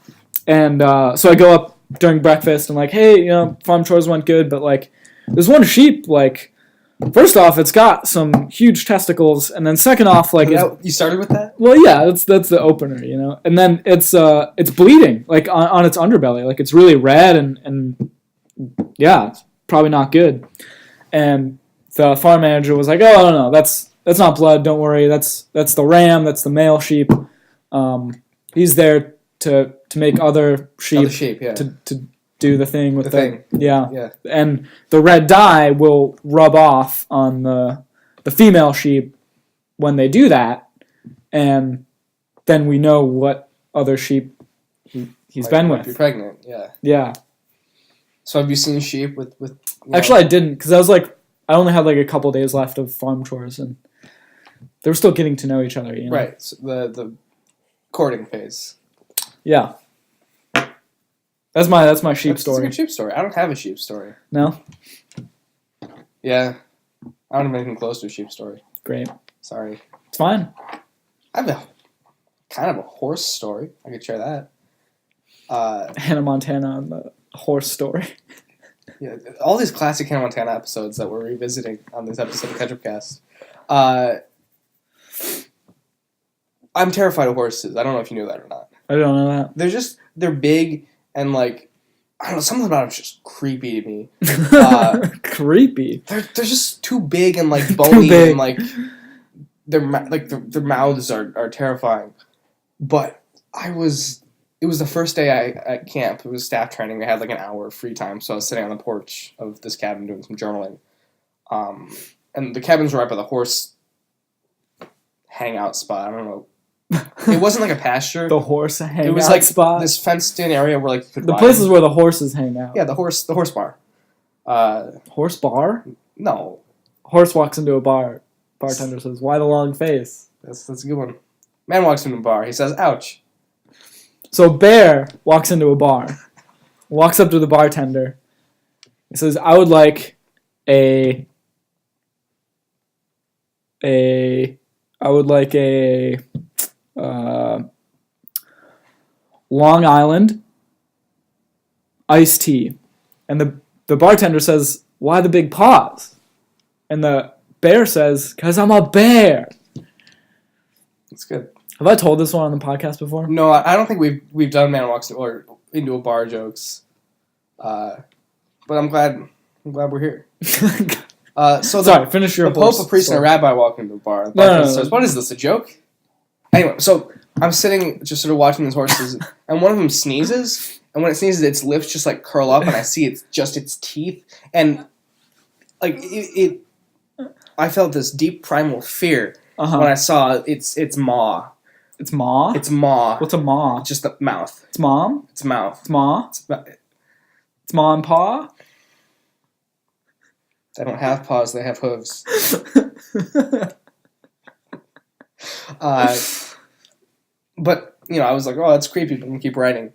S2: I go up during breakfast and like, hey, farm chores went good, but like, there's one sheep, like, first off, it's got some huge testicles, and then second off, like,
S1: you started with that?
S2: Well, yeah, that's the opener, and then it's bleeding, like on its underbelly, like it's really red, and yeah, it's probably not good. And the farm manager was like, oh, no, that's not blood, don't worry, that's the ram, that's the male sheep. He's there to make other sheep,
S1: yeah.
S2: to do the thing with
S1: the thing.
S2: Yeah. And the red dye will rub off on the female sheep when they do that, and then we know what other sheep he's been with.
S1: You're pregnant, yeah.
S2: Yeah.
S1: So have you seen sheep with
S2: Actually, I didn't, because I only had like a couple days left of farm chores, and they were still getting to know each other,
S1: Right, so the courting phase.
S2: Yeah. That's my sheep story.
S1: That's a good sheep story. I don't have a sheep story.
S2: No?
S1: Yeah. I don't have anything close to a sheep story.
S2: Great.
S1: Sorry.
S2: It's fine.
S1: I have kind of a horse story. I could share that.
S2: Hannah Montana on the horse story.
S1: Yeah, all these classic Hannah Montana episodes that we're revisiting on this episode of Catchupcast. I'm terrified of horses. I don't know if you knew that or not.
S2: I don't know that.
S1: They're big and like, I don't know, something about them is just creepy to me.
S2: Creepy.
S1: They're just too big and like bony and like their mouths are terrifying. But it was the first day at camp. It was staff training. I had like an hour of free time, so I was sitting on the porch of this cabin doing some journaling. And the cabin's right by the horse hangout spot. I don't know. It wasn't like a pasture.
S2: The horse hangout
S1: It was like
S2: spot.
S1: this fenced-in area where like you could
S2: The
S1: ride.
S2: places where the horses hang out.
S1: Yeah, the horse bar.
S2: Horse bar?
S1: No,
S2: Horse walks into a bar. Bartender says, "Why the long face?"
S1: that's a good one. Man walks into a bar. He says, "Ouch."
S2: So bear walks into a bar, walks up to the bartender. He says, "I would like a Long Island iced tea." And the bartender says, "Why the big pause?" And the bear says, "'Cause I'm a bear."
S1: That's good.
S2: Have I told this one on the podcast before?
S1: No, I don't think we've done man walks or into a bar jokes. But I'm glad we're here.
S2: Sorry, finish your
S1: the Pope, a priest, and a rabbi walk into a bar. The bartender says, "What is this, a joke?" Anyway, so I'm sitting just sort of watching these horses, and one of them sneezes, and when it sneezes, its lips just like curl up, and I see it's just its teeth, and like I felt this deep primal fear when I saw its maw.
S2: It's maw?
S1: It's maw.
S2: What's a maw?
S1: Just the mouth.
S2: It's mom?
S1: It's mouth.
S2: It's maw? It's maw and paw?
S1: They don't have paws, they have hooves. But, I was like, oh, that's creepy, but I'm going to keep writing.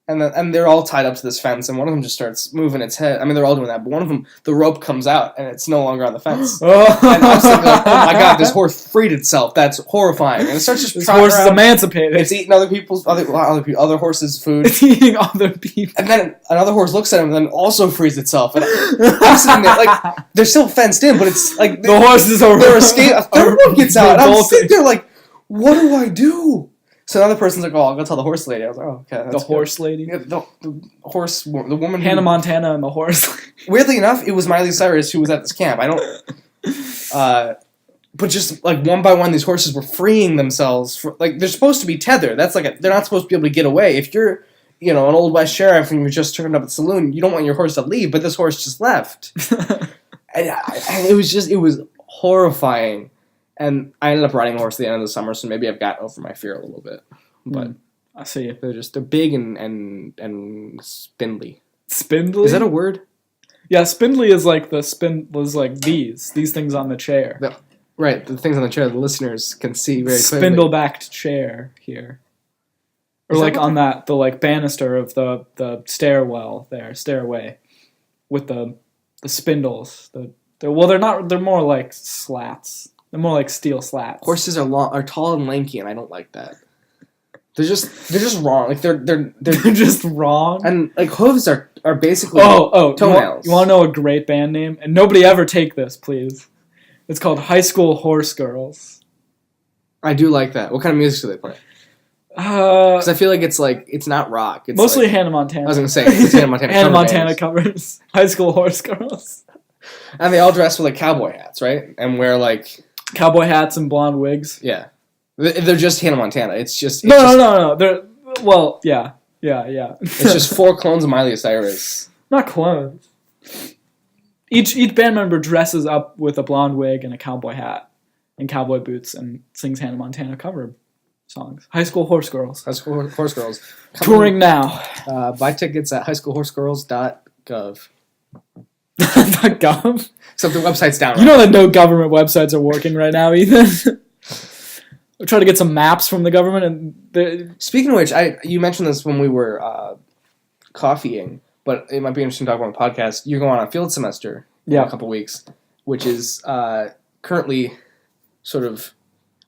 S1: And they're all tied up to this fence, and one of them just starts moving its head. I mean, they're all doing that, but one of them, the rope comes out, and it's no longer on the fence. And I was thinking, like, oh my god, this horse freed itself. That's horrifying. And it starts just
S2: this horse is emancipated.
S1: It's eating other horses' food.
S2: It's eating other people.
S1: And then another horse looks at him and then also frees itself. And I'm sitting there, like, they're still fenced in, but it's like...
S2: The horses are...
S1: They're escaping. A third one gets out, and I'm sitting there like, what do I do? So another person's like, oh, I'll go tell the horse lady. I was like, oh, okay. That's
S2: the
S1: good.
S2: horse lady?
S1: Yeah, the woman.
S2: Hannah Montana and the horse lady.
S1: Weirdly enough, it was Miley Cyrus who was at this camp. I don't... but just, like, one by one, these horses were freeing themselves. They're supposed to be tethered. That's like they're not supposed to be able to get away. If you're, an Old West sheriff and you just turned up at the saloon, you don't want your horse to leave, but this horse just left. and it was horrifying. And I ended up riding a horse at the end of the summer, so maybe I've gotten over my fear a little bit. But
S2: I see.
S1: They're big and spindly.
S2: Spindly?
S1: Is that a word?
S2: Yeah, spindly is like these things on the chair.
S1: Right, the things on the chair the listeners can see very clearly.
S2: Spindle-backed chair here. Or like on the banister of the stairway with the spindles. They're more like slats. They're more like steel slats.
S1: Horses are tall and lanky, and I don't like that. They're just wrong. Like they're
S2: just wrong.
S1: And like hooves are basically
S2: toenails. You want to know a great band name? And nobody ever take this, please. It's called High School Horse Girls.
S1: I do like that. What kind of music do they play? Because I feel like it's not rock. It's
S2: mostly
S1: like,
S2: Hannah Montana.
S1: I was gonna say it's Hannah Montana.
S2: Hannah Montana covers High School Horse Girls.
S1: And they all dress with like cowboy hats, right? And wear like
S2: cowboy hats and blonde wigs.
S1: Yeah, they're just Hannah Montana. It's just
S2: no. They're yeah.
S1: It's just 4 clones of Miley Cyrus.
S2: Not clones. Each band member dresses up with a blonde wig and a cowboy hat and cowboy boots and sings Hannah Montana cover songs. High School Horse Girls.
S1: High School Horse Girls.
S2: Touring now.
S1: Buy tickets at highschoolhorsegirls.gov.
S2: .gov?
S1: Except the website's down.
S2: You know that no government websites are working right now, Ethan. We're trying to get some maps from the government. And
S1: speaking of which, you mentioned this when we were coffeeing, but it might be interesting to talk about on the podcast. You're going on a field semester in a couple weeks, which is currently sort of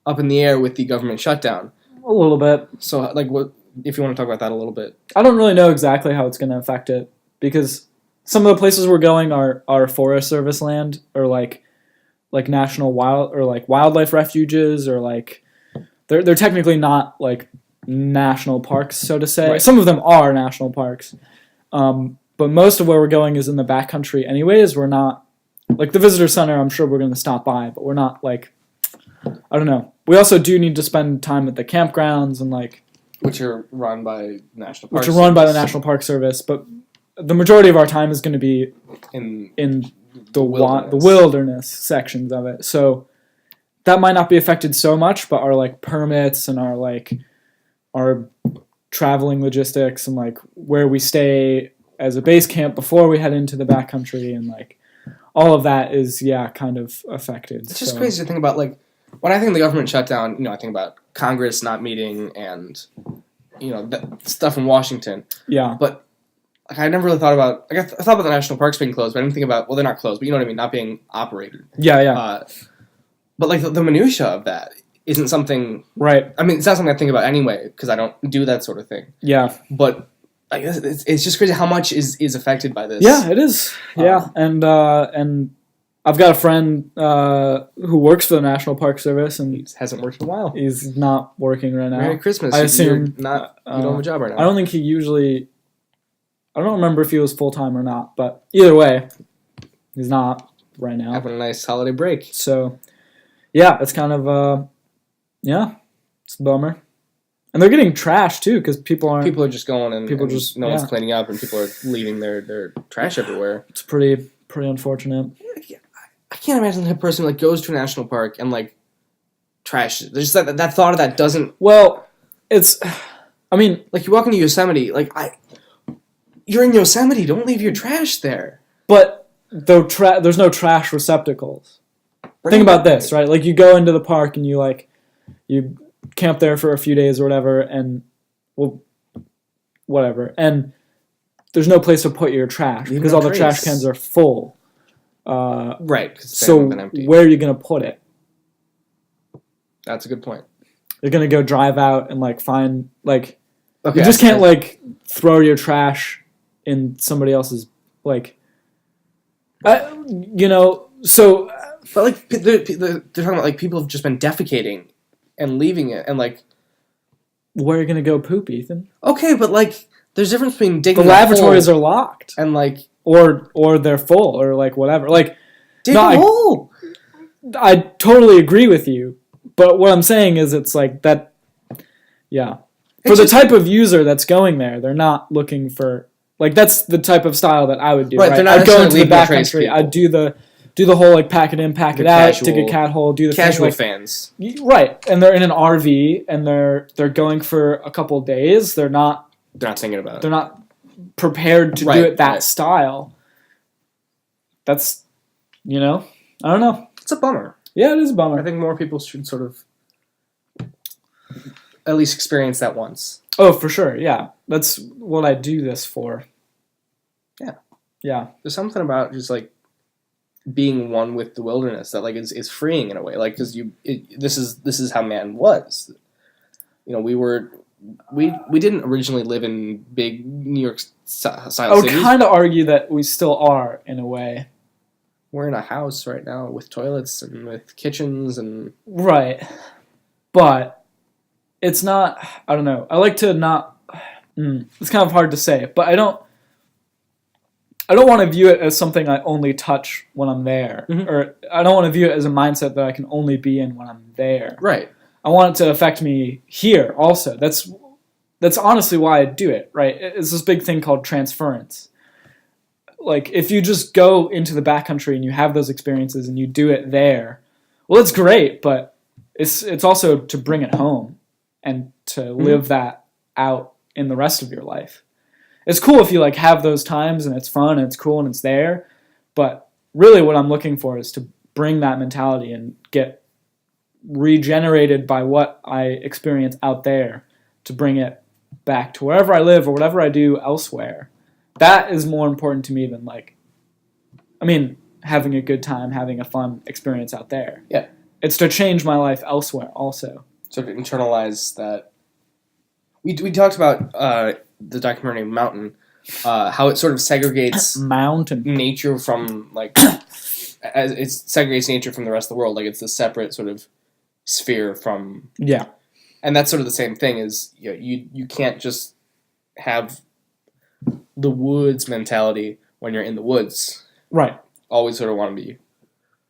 S1: up in the air with the government shutdown.
S2: A little bit.
S1: So, like, if you want to talk about that a little bit.
S2: I don't really know exactly how it's going to affect it because some of the places we're going are Forest Service land or like national wildlife refuges or like they're technically not like national parks, so to say.
S1: Right.
S2: Some of them are national parks, but most of where we're going is in the backcountry. Anyways, we're not like the visitor center. I'm sure we're going to stop by, but we're not like I don't know. We also do need to spend time at the campgrounds and like
S1: Which are run by National Park
S2: which are run by the National Park Service, but the majority of our time is going to be in the wilderness sections of it. So that might not be affected so much, but our like permits and our traveling logistics and like where we stay as a base camp before we head into the backcountry and like all of that is kind of affected.
S1: It's just crazy to think about. Like when I think of the government shutdown, I think about Congress not meeting and that stuff in Washington.
S2: Yeah,
S1: but like I never really thought about. I thought about the national parks being closed, but I didn't think about. Well, they're not closed, but you know what I mean, not being operated.
S2: Yeah.
S1: But like the minutia of that isn't something.
S2: Right.
S1: I mean, it's not something I think about anyway because I don't do that sort of thing.
S2: Yeah.
S1: But I guess it's just crazy how much is affected by this.
S2: Yeah, it is. Yeah, and I've got a friend who works for the National Park Service, and
S1: He hasn't worked in a while.
S2: he's not working right now.
S1: Merry Christmas.
S2: I assume
S1: you don't have a job right now.
S2: I don't think he usually. I don't remember if he was full time or not, but either way, he's not right now.
S1: Having a nice holiday break.
S2: So, yeah, it's kind of it's a bummer. And they're getting trashed too because people are
S1: just going and no one's cleaning up and people are leaving their trash everywhere.
S2: It's pretty unfortunate.
S1: I can't imagine that person like goes to a national park and like trash. There's just that thought of that doesn't.
S2: Well, it's. I mean,
S1: like you walk into Yosemite, you're in Yosemite. Don't leave your trash there.
S2: But there's no trash receptacles. Think about this, right? Like you go into the park and you camp there for a few days or whatever, and whatever, and there's no place to put your trash because all the trash cans are full.
S1: Right.
S2: So where are you gonna put it?
S1: That's a good point.
S2: You're gonna go drive out and find
S1: Okay,
S2: you just can't throw your trash in somebody else's So.
S1: But they're talking about people have just been defecating and leaving it and
S2: where are you gonna go poop, Ethan?
S1: Okay, but there's a difference between digging
S2: the lavatories are locked
S1: and
S2: or they're full or whatever.
S1: Dig a hole.
S2: I totally agree with you, but what I'm saying is it's that. Yeah, for the type of user that's going there, they're not looking for that's the type of style that I would do. Right,
S1: I'd
S2: go into the backcountry. I'd do the whole pack it in, pack it out, dig a cat hole, do the
S1: casual fans.
S2: Right, and they're in an RV and they're going for a couple of days. They're not
S1: thinking about it.
S2: They're not prepared to do it that style. That's I don't know.
S1: It's a bummer.
S2: Yeah, it is a bummer.
S1: I think more people should sort of at least experience that once.
S2: Oh, for sure. Yeah, that's what I do this for. Yeah.
S1: There's something about just being one with the wilderness that is freeing in a way. Because this is how man was. We didn't originally live in big New York style cities.
S2: I would kind of argue that we still are in a way.
S1: We're in a house right now with toilets and with kitchens and
S2: right, but it's not. I don't know. I like to not. It's kind of hard to say, but I don't want to view it as something I only touch when I'm there, or I don't want to view it as a mindset that I can only be in when I'm there.
S1: Right.
S2: I want it to affect me here also. That's honestly why I do it, right? It's this big thing called transference. If you just go into the backcountry and you have those experiences and you do it there, well, it's great, but it's also to bring it home and to live that out in the rest of your life. It's cool if you have those times and it's fun and it's cool and it's there, but really what I'm looking for is to bring that mentality and get regenerated by what I experience out there to bring it back to wherever I live or whatever I do elsewhere. That is more important to me than having a good time, having a fun experience out there.
S1: Yeah. It's
S2: to change my life elsewhere also.
S1: So to internalize that. we talked about the documentary Mountain, how it sort of segregates
S2: Mountain
S1: nature from like as it segregates nature from the rest of the world. Like it's a separate sort of sphere from and that's sort of the same thing. Is you can't just have the woods mentality when you're in the woods.
S2: Right.
S1: Always sort of want to be.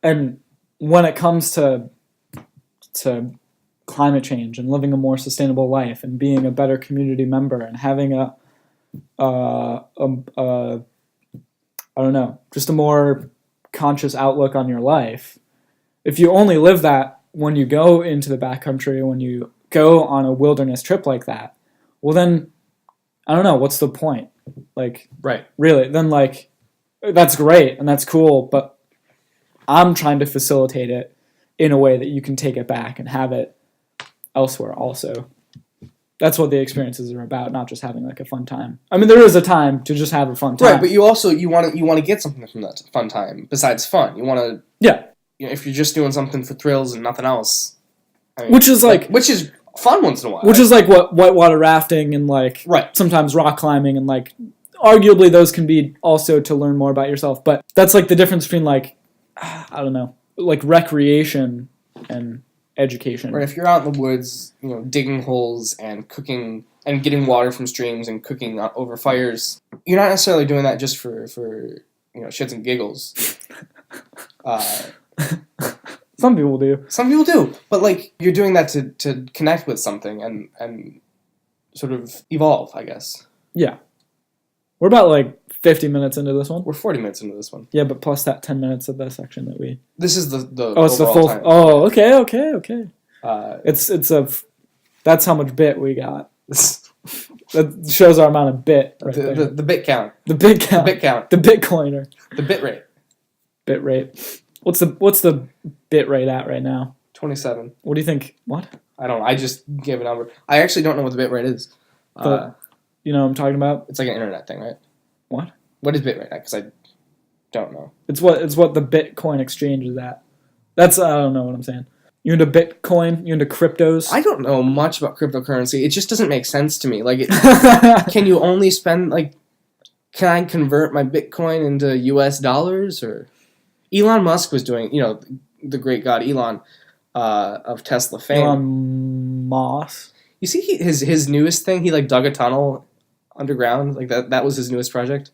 S1: And
S2: when it comes to climate change and living a more sustainable life and being a better community member and having a I don't know, just a more conscious outlook on your life. If you only live that when you go into the backcountry, when you go on a wilderness trip like that, well then, I don't know, what's the point? Like,
S1: right.
S2: Really, then like, that's great and that's cool, but I'm trying to facilitate it in a way that you can take it back and have it elsewhere also. That's what the experiences are about, not just having like a fun time. I mean, there is a time to just have a fun time.
S1: Right, but you want to get something from that fun time besides fun. You want to if you're just doing something for thrills and nothing else, I mean, which is fun once in a while.
S2: Which is like what whitewater rafting and like sometimes rock climbing and like arguably those can be also to learn more about yourself. But that's like the difference between like I don't know, like recreation and education.
S1: Right, if you're out in the woods, digging holes and cooking and getting water from streams and cooking over fires, you're not necessarily doing that just for shits and giggles.
S2: Some people do.
S1: Some people do, but like you're doing that to connect with something and sort of evolve, I guess.
S2: Yeah, we're about like 50 minutes into this one.
S1: We're 40 minutes into this one.
S2: Yeah, but plus that 10 minutes of the section that we.
S1: This is the
S2: it's the full time. Oh, okay. That's how much bit we got. That shows our amount of bit. Right there.
S1: The bit count.
S2: The bit count.
S1: The bit count.
S2: The Bitcoiner.
S1: The bit rate.
S2: Bit rate. What's the bit rate at right now?
S1: 27.
S2: What do you think? What?
S1: I don't know. I just gave a number. I actually don't know what the bit rate is.
S2: You know what I'm talking about?
S1: It's like an internet thing, right?
S2: What?
S1: What is bit rate? Because I don't know.
S2: It's what the Bitcoin exchange is at. I don't know what I'm saying. You into Bitcoin? You into cryptos?
S1: I don't know much about cryptocurrency. It just doesn't make sense to me. Like, can you only spend like? Can I convert my Bitcoin into U.S. dollars? Or Elon Musk was doing, the great god Elon of Tesla fame.
S2: Elon Musk.
S1: You see his newest thing? He like dug a tunnel underground. Like that was his newest project.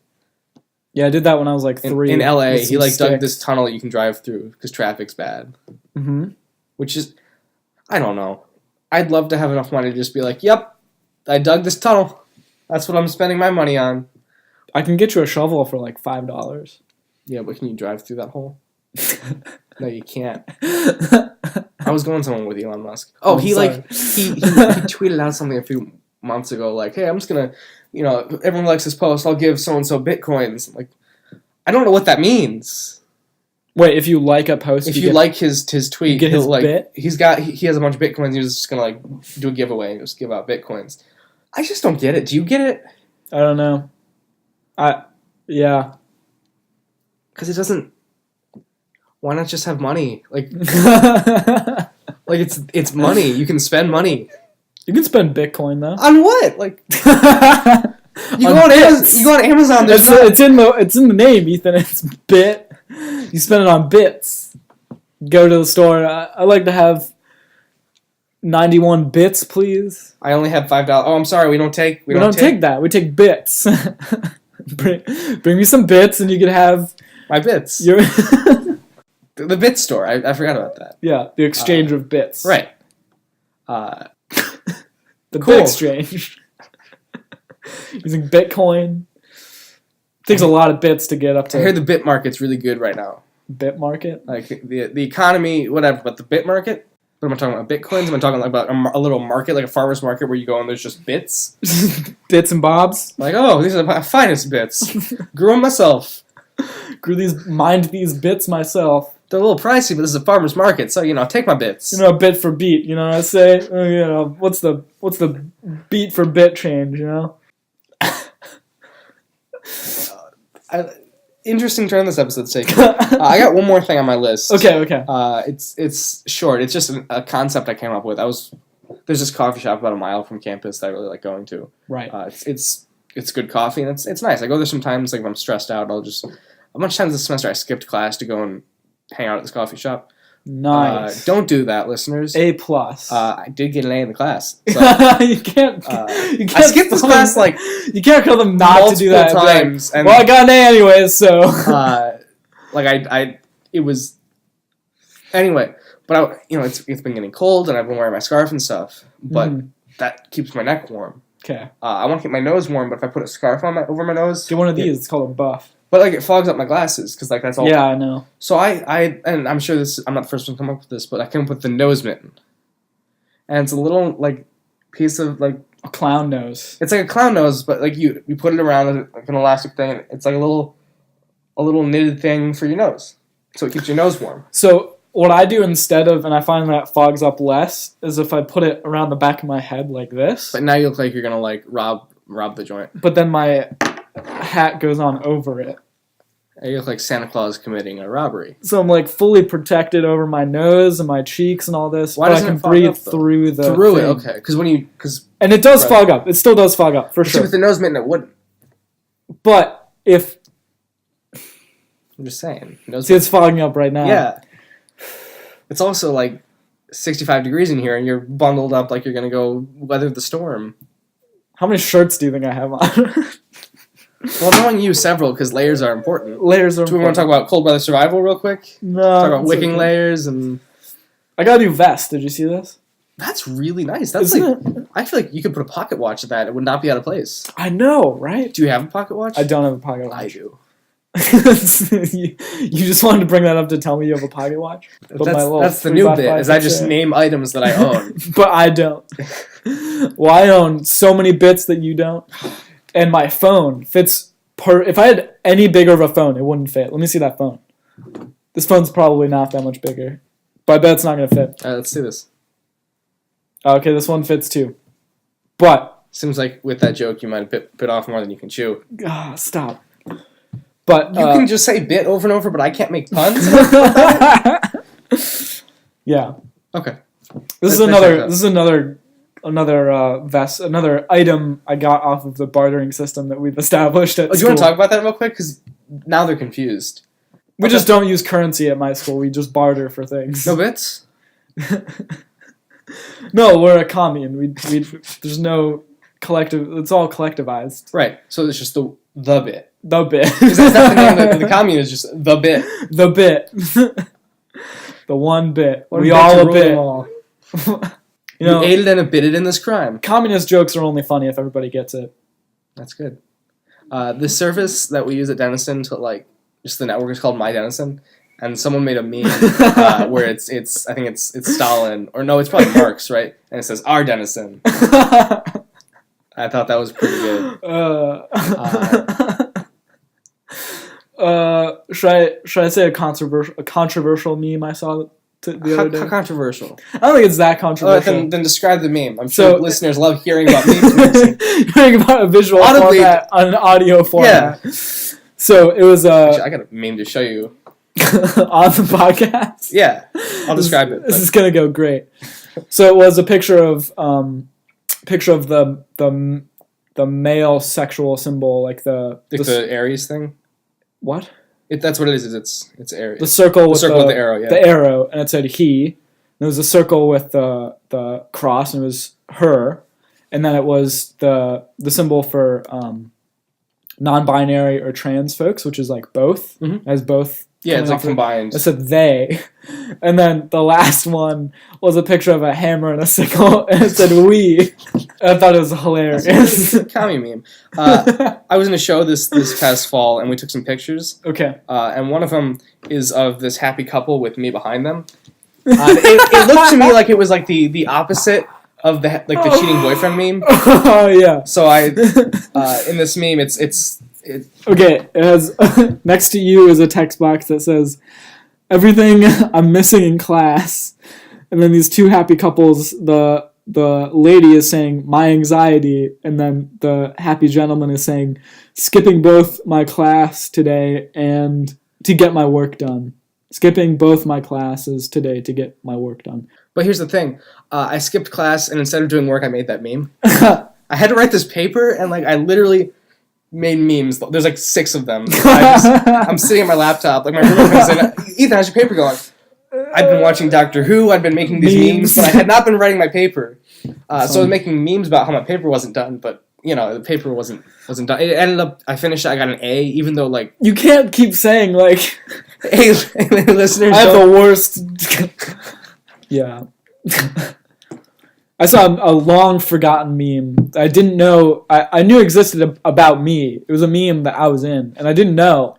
S2: Yeah, I did that when I was like 3.
S1: In LA, he like dug this tunnel you can drive through because traffic's bad.
S2: Mm-hmm.
S1: Which is, I don't know. I'd love to have enough money to just be like, yep, I dug this tunnel. That's what I'm spending my money on.
S2: I can get you a shovel for like $5.
S1: Yeah, but can you drive through that hole? No, you can't. I was going somewhere with Elon Musk. Oh, he tweeted out something a few months ago, like, hey, I'm just gonna, everyone likes this post, I'll give so-and-so Bitcoins. Like, I don't know what that means.
S2: Wait, if you like a post,
S1: if you like his tweet,
S2: you get his bit?
S1: he has a bunch of Bitcoins, he's just gonna like do a giveaway and just give out Bitcoins. I just don't get it. Do you get it?
S2: I don't know. Yeah.
S1: Because it doesn't. Why not just have money? Like, like it's money. You can spend money.
S2: You can spend Bitcoin though.
S1: On what? Like, you go on Amazon.
S2: It's in the name, Ethan. It's bit. You spend it on bits. Go to the store. I like to have 91 bits, please.
S1: I only have $5. Oh, I'm sorry. We don't take
S2: that. We take bits. bring me some bits, and you can have
S1: my bits. The bit store. I forgot about that.
S2: Yeah, the exchange of bits.
S1: Right.
S2: The bit exchange. Using Bitcoin. Takes a lot of bits to get up to.
S1: I heard the bit market's really good right now.
S2: Bit market?
S1: Like the economy, whatever, but the bit market? What am I talking about? Bitcoins? Am I talking about a little market, like a farmer's market where you go and there's just bits?
S2: Bits and bobs?
S1: Like, oh, these are the finest bits. Grew them myself.
S2: Mined these bits myself.
S1: They're a little pricey, but this is a farmer's market, so, take my bits.
S2: A bit for beat, you know what I say? What's the beat for bit change,
S1: Interesting turn this episode's taking. I got one more thing on my list.
S2: Okay.
S1: It's short. It's just a concept I came up with. I was there's this coffee shop about a mile from campus that I really like going to.
S2: Right.
S1: It's good coffee, and it's nice. I go there sometimes, like if I'm stressed out, a bunch of times this semester I skipped class to go and hang out at this coffee shop.
S2: Nice.
S1: Don't do that, listeners.
S2: A+.
S1: I did get an A in the class. So,
S2: you can't.
S1: I skipped this class like
S2: you can't tell them not to do that
S1: times.
S2: Like, well, I got an A anyways, so.
S1: It was anyway. But it's been getting cold, and I've been wearing my scarf and stuff. But that keeps my neck warm.
S2: Okay.
S1: I want to keep my nose warm, but if I put a scarf over my nose,
S2: get one of these. It's called a buff.
S1: But like it fogs up my glasses because like that's all.
S2: Yeah, I know.
S1: So and I'm sure I'm not the first one to come up with this, but I came up with the nose mitten, and it's a little like piece of like
S2: a clown nose.
S1: It's like a clown nose, but like you put it around like an elastic thing, and it's like a little knitted thing for your nose, so it keeps your nose warm.
S2: So what I do instead of, and I find that fogs up less, is if I put it around the back of my head like this.
S1: But now you look like you're gonna like rob the joint.
S2: But then my hat goes on over it.
S1: You look like Santa Claus committing a robbery.
S2: So I'm like fully protected over my nose and my cheeks and all this.
S1: Why doesn't it fog
S2: breathe
S1: up,
S2: through the
S1: thing. It? Okay,
S2: and it does fog up. It still does fog up for sure.
S1: See, with the nose mitten, it wouldn't.
S2: But if
S1: I'm just saying,
S2: it's fogging up right now.
S1: Yeah. It's also like 65 degrees in here, and you're bundled up like you're gonna go weather the storm.
S2: How many shirts do you think I have on?
S1: Well, knowing you several, because layers are important.
S2: Layers are
S1: Do we want to talk about cold weather survival real quick?
S2: No.
S1: Talk about wicking layers and...
S2: I got a new vest. Did you see this?
S1: That's really nice. That's I feel like you could put a pocket watch at that. It would not be out of place.
S2: I know, right?
S1: Do you have a pocket watch?
S2: I don't have a pocket watch.
S1: I do.
S2: you just wanted to bring that up to tell me you have a pocket watch?
S1: That's the new bit, is I just name items that I own.
S2: But I don't. Well, I own so many bits that you don't. And my phone fits if I had any bigger of a phone, it wouldn't fit. Let me see that phone. This phone's probably not that much bigger. But I bet it's not going to fit.
S1: Alright, let's do this.
S2: Okay, this one fits too. But...
S1: Seems like with that joke you might have bit off more than you can chew.
S2: Stop. But
S1: you can just say bit over and over, but I can't make puns?
S2: Yeah.
S1: Okay.
S2: This is another vest, another item I got off of the bartering system that we've established at school.
S1: Do you want to talk about that real quick? Because now they're confused.
S2: We just don't use currency at my school. We just barter for things.
S1: No bits?
S2: No, we're a commune. We there's no collective. It's all collectivized.
S1: Right. So it's just the bit.
S2: The bit.
S1: Because that's not the name of the commune. Is just the bit.
S2: The bit. The one bit.
S1: We all a bit.
S2: You
S1: aided and abetted in this crime.
S2: Communist jokes are only funny if everybody gets it.
S1: That's good. The service that we use at Denison to just the network is called My Denison, and someone made a meme where it's I think it's Stalin, or no, it's probably Marx, right? And it says our Denison. I thought that was pretty good.
S2: Should I say a controversial meme I saw the other day?
S1: How controversial?
S2: I don't think it's that controversial.
S1: Then describe the meme. I'm sure listeners love hearing about memes.
S2: Hearing about a visual format on an audio format. Yeah. So it was
S1: Actually, I got a meme to show you
S2: on the podcast.
S1: Yeah, I'll describe it.
S2: This is gonna go great. So it was a picture of the male sexual symbol, like the
S1: Aries thing.
S2: What?
S1: That's what it is. It's Aries.
S2: The circle with
S1: the arrow. Yeah.
S2: The arrow, and it said he. And there was a circle with the cross, and it was her. And then it was the symbol for non-binary or trans folks, which is like both.
S1: Mm-hmm.
S2: As both.
S1: Yeah, it's like combined.
S2: It said they. And then the last one was a picture of a hammer and a sickle, and it said we. I thought it was hilarious.
S1: It's a commie meme. I was in a show this past fall, and we took some pictures.
S2: Okay.
S1: And one of them is of this happy couple with me behind them. It looked to me like it was like the opposite of the cheating boyfriend meme.
S2: Oh yeah.
S1: So in this meme, it's
S2: okay. It has next to you is a text box that says everything I'm missing in class, and then these two happy couples. The lady is saying my anxiety, and then the happy gentleman is saying skipping both my class today and to get my work done. skipping both my classes today to get my work done.
S1: But here's the thing. I skipped class, and instead of doing work, I made that meme. I had to write this paper, and I literally made memes. There's 6 of them. I'm sitting at my laptop. My roommate comes in. Ethan, how's your paper going? I've been watching Doctor Who. I've been making these memes, but I had not been writing my paper. So I was making memes about how my paper wasn't done, but the paper wasn't done. It ended up, I finished it, I got an A, even though
S2: you can't keep saying
S1: hey, listeners,
S2: I have the worst. Yeah. I saw a long forgotten meme. I didn't know. I knew existed about me. It was a meme that I was in, and I didn't know.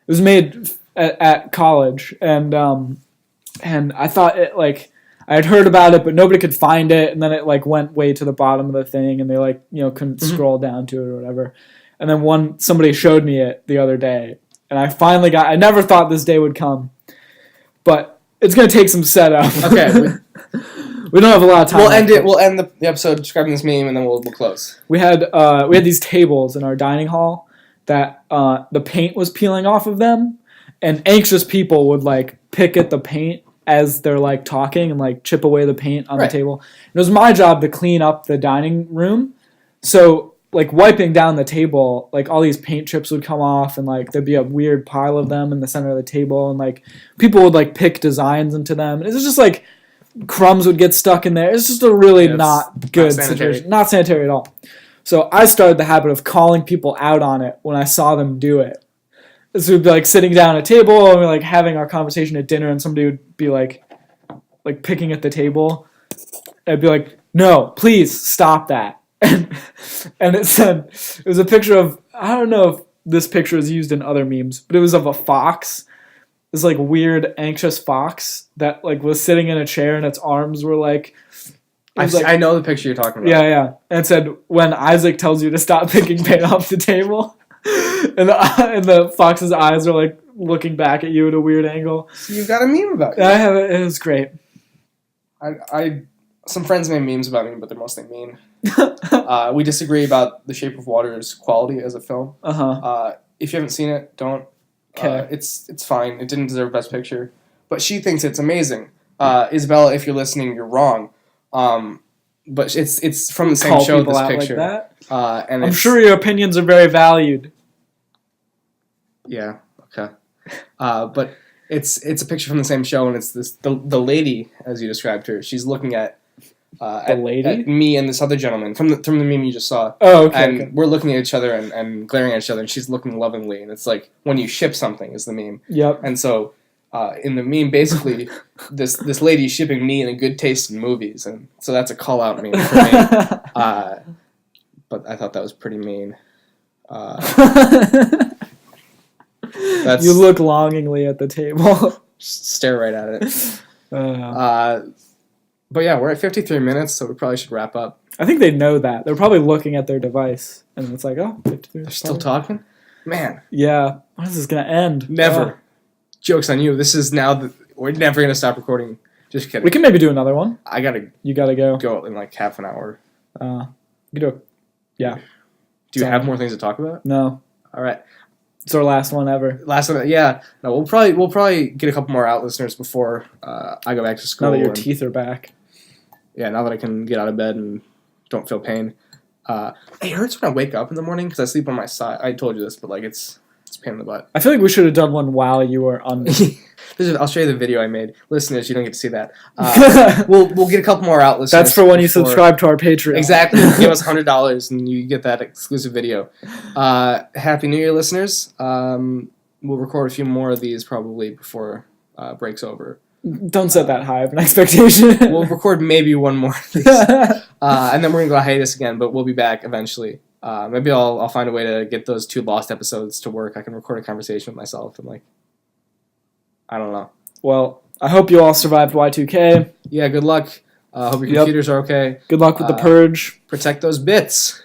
S2: It was made at college, and I thought it I had heard about it, but nobody could find it, and then it went way to the bottom of the thing, and they couldn't scroll down to it or whatever. And then somebody showed me it the other day, and I finally got. I never thought this day would come, but it's gonna take some setup.
S1: Okay.
S2: We don't have a lot of time.
S1: We'll end the episode describing this meme, and then we'll close.
S2: We had these tables in our dining hall that the paint was peeling off of them, and anxious people would pick at the paint as they're talking and chip away the paint on the table. And it was my job to clean up the dining room. So wiping down the table, all these paint chips would come off, and there'd be a weird pile of them in the center of the table, and people would pick designs into them. And it was just crumbs would get stuck in there. It's just a really not good situation. Not sanitary at all. So I started the habit of calling people out on it when I saw them do it. So we'd be sitting down at a table, and we're having our conversation at dinner, and somebody would be picking at the table. I'd be no, please stop that. And it was a picture of, I don't know if this picture is used in other memes, but it was of a fox. This weird anxious fox that was sitting in a chair, and its arms were
S1: I know the picture you're talking about.
S2: Yeah. And it said, when Isaac tells you to stop picking paint off the table. And the fox's eyes are looking back at you at a weird angle.
S1: So you've got a meme about it.
S2: I have it. It was great.
S1: Some friends made memes about me, but they're mostly mean. We disagree about The Shape of Water's quality as a film. If you haven't seen it, don't.
S2: Okay.
S1: It's fine. It didn't deserve Best Picture, but she thinks it's amazing. Isabella, if you're listening, you're wrong. But it's from the same show. This picture. And
S2: I'm sure your opinions are very valued.
S1: Yeah. Okay. But it's a picture from the same show, and it's the lady, as you described her. She's looking at at me and this other gentleman from the meme you just saw.
S2: Oh, okay.
S1: And we're looking at each other and glaring at each other, and she's looking lovingly, and it's when you ship something is the meme.
S2: Yep.
S1: And so in the meme, basically, this lady's shipping me and a good taste in movies, and so that's a call out meme for me. But I thought that was pretty mean.
S2: You look longingly at the table.
S1: Just stare right at it. But yeah, we're at 53 minutes, so we probably should wrap up.
S2: I think they know that. They're probably looking at their device, and it's 53.
S1: They're still talking? Man.
S2: Yeah. When is this going to end?
S1: Never. Joke's on you. This is now... we're never going to stop recording. Just kidding.
S2: We can maybe do another one.
S1: You
S2: gotta go.
S1: Go in half an hour.
S2: You can do it. Yeah.
S1: Do you have more things to talk about?
S2: No.
S1: All right.
S2: It's our last one ever.
S1: Last one, yeah. No, we'll probably get a couple more out listeners before I go back to school.
S2: Now that your teeth are back.
S1: Yeah, now that I can get out of bed and don't feel pain. It hurts when I wake up in the morning because I sleep on my side. I told you this, but it's a pain in the butt.
S2: I feel like we should have done one while you were on.
S1: I'll show you the video I made. Listeners, you don't get to see that. We'll get a couple more out listeners.
S2: That's for when you subscribe to our Patreon.
S1: Exactly. Give us $100 and you get that exclusive video. Happy New Year, listeners. We'll record a few more of these probably before break's over.
S2: Don't set that high of an expectation.
S1: We'll record maybe one more of these. And then we're going to go hiatus again, but we'll be back eventually. Maybe I'll find a way to get those 2 lost episodes to work. I can record a conversation with myself and I don't know.
S2: Well, I hope you all survived Y2K.
S1: Yeah, good luck. Hope your computers are okay.
S2: Good luck with the purge.
S1: Protect those bits.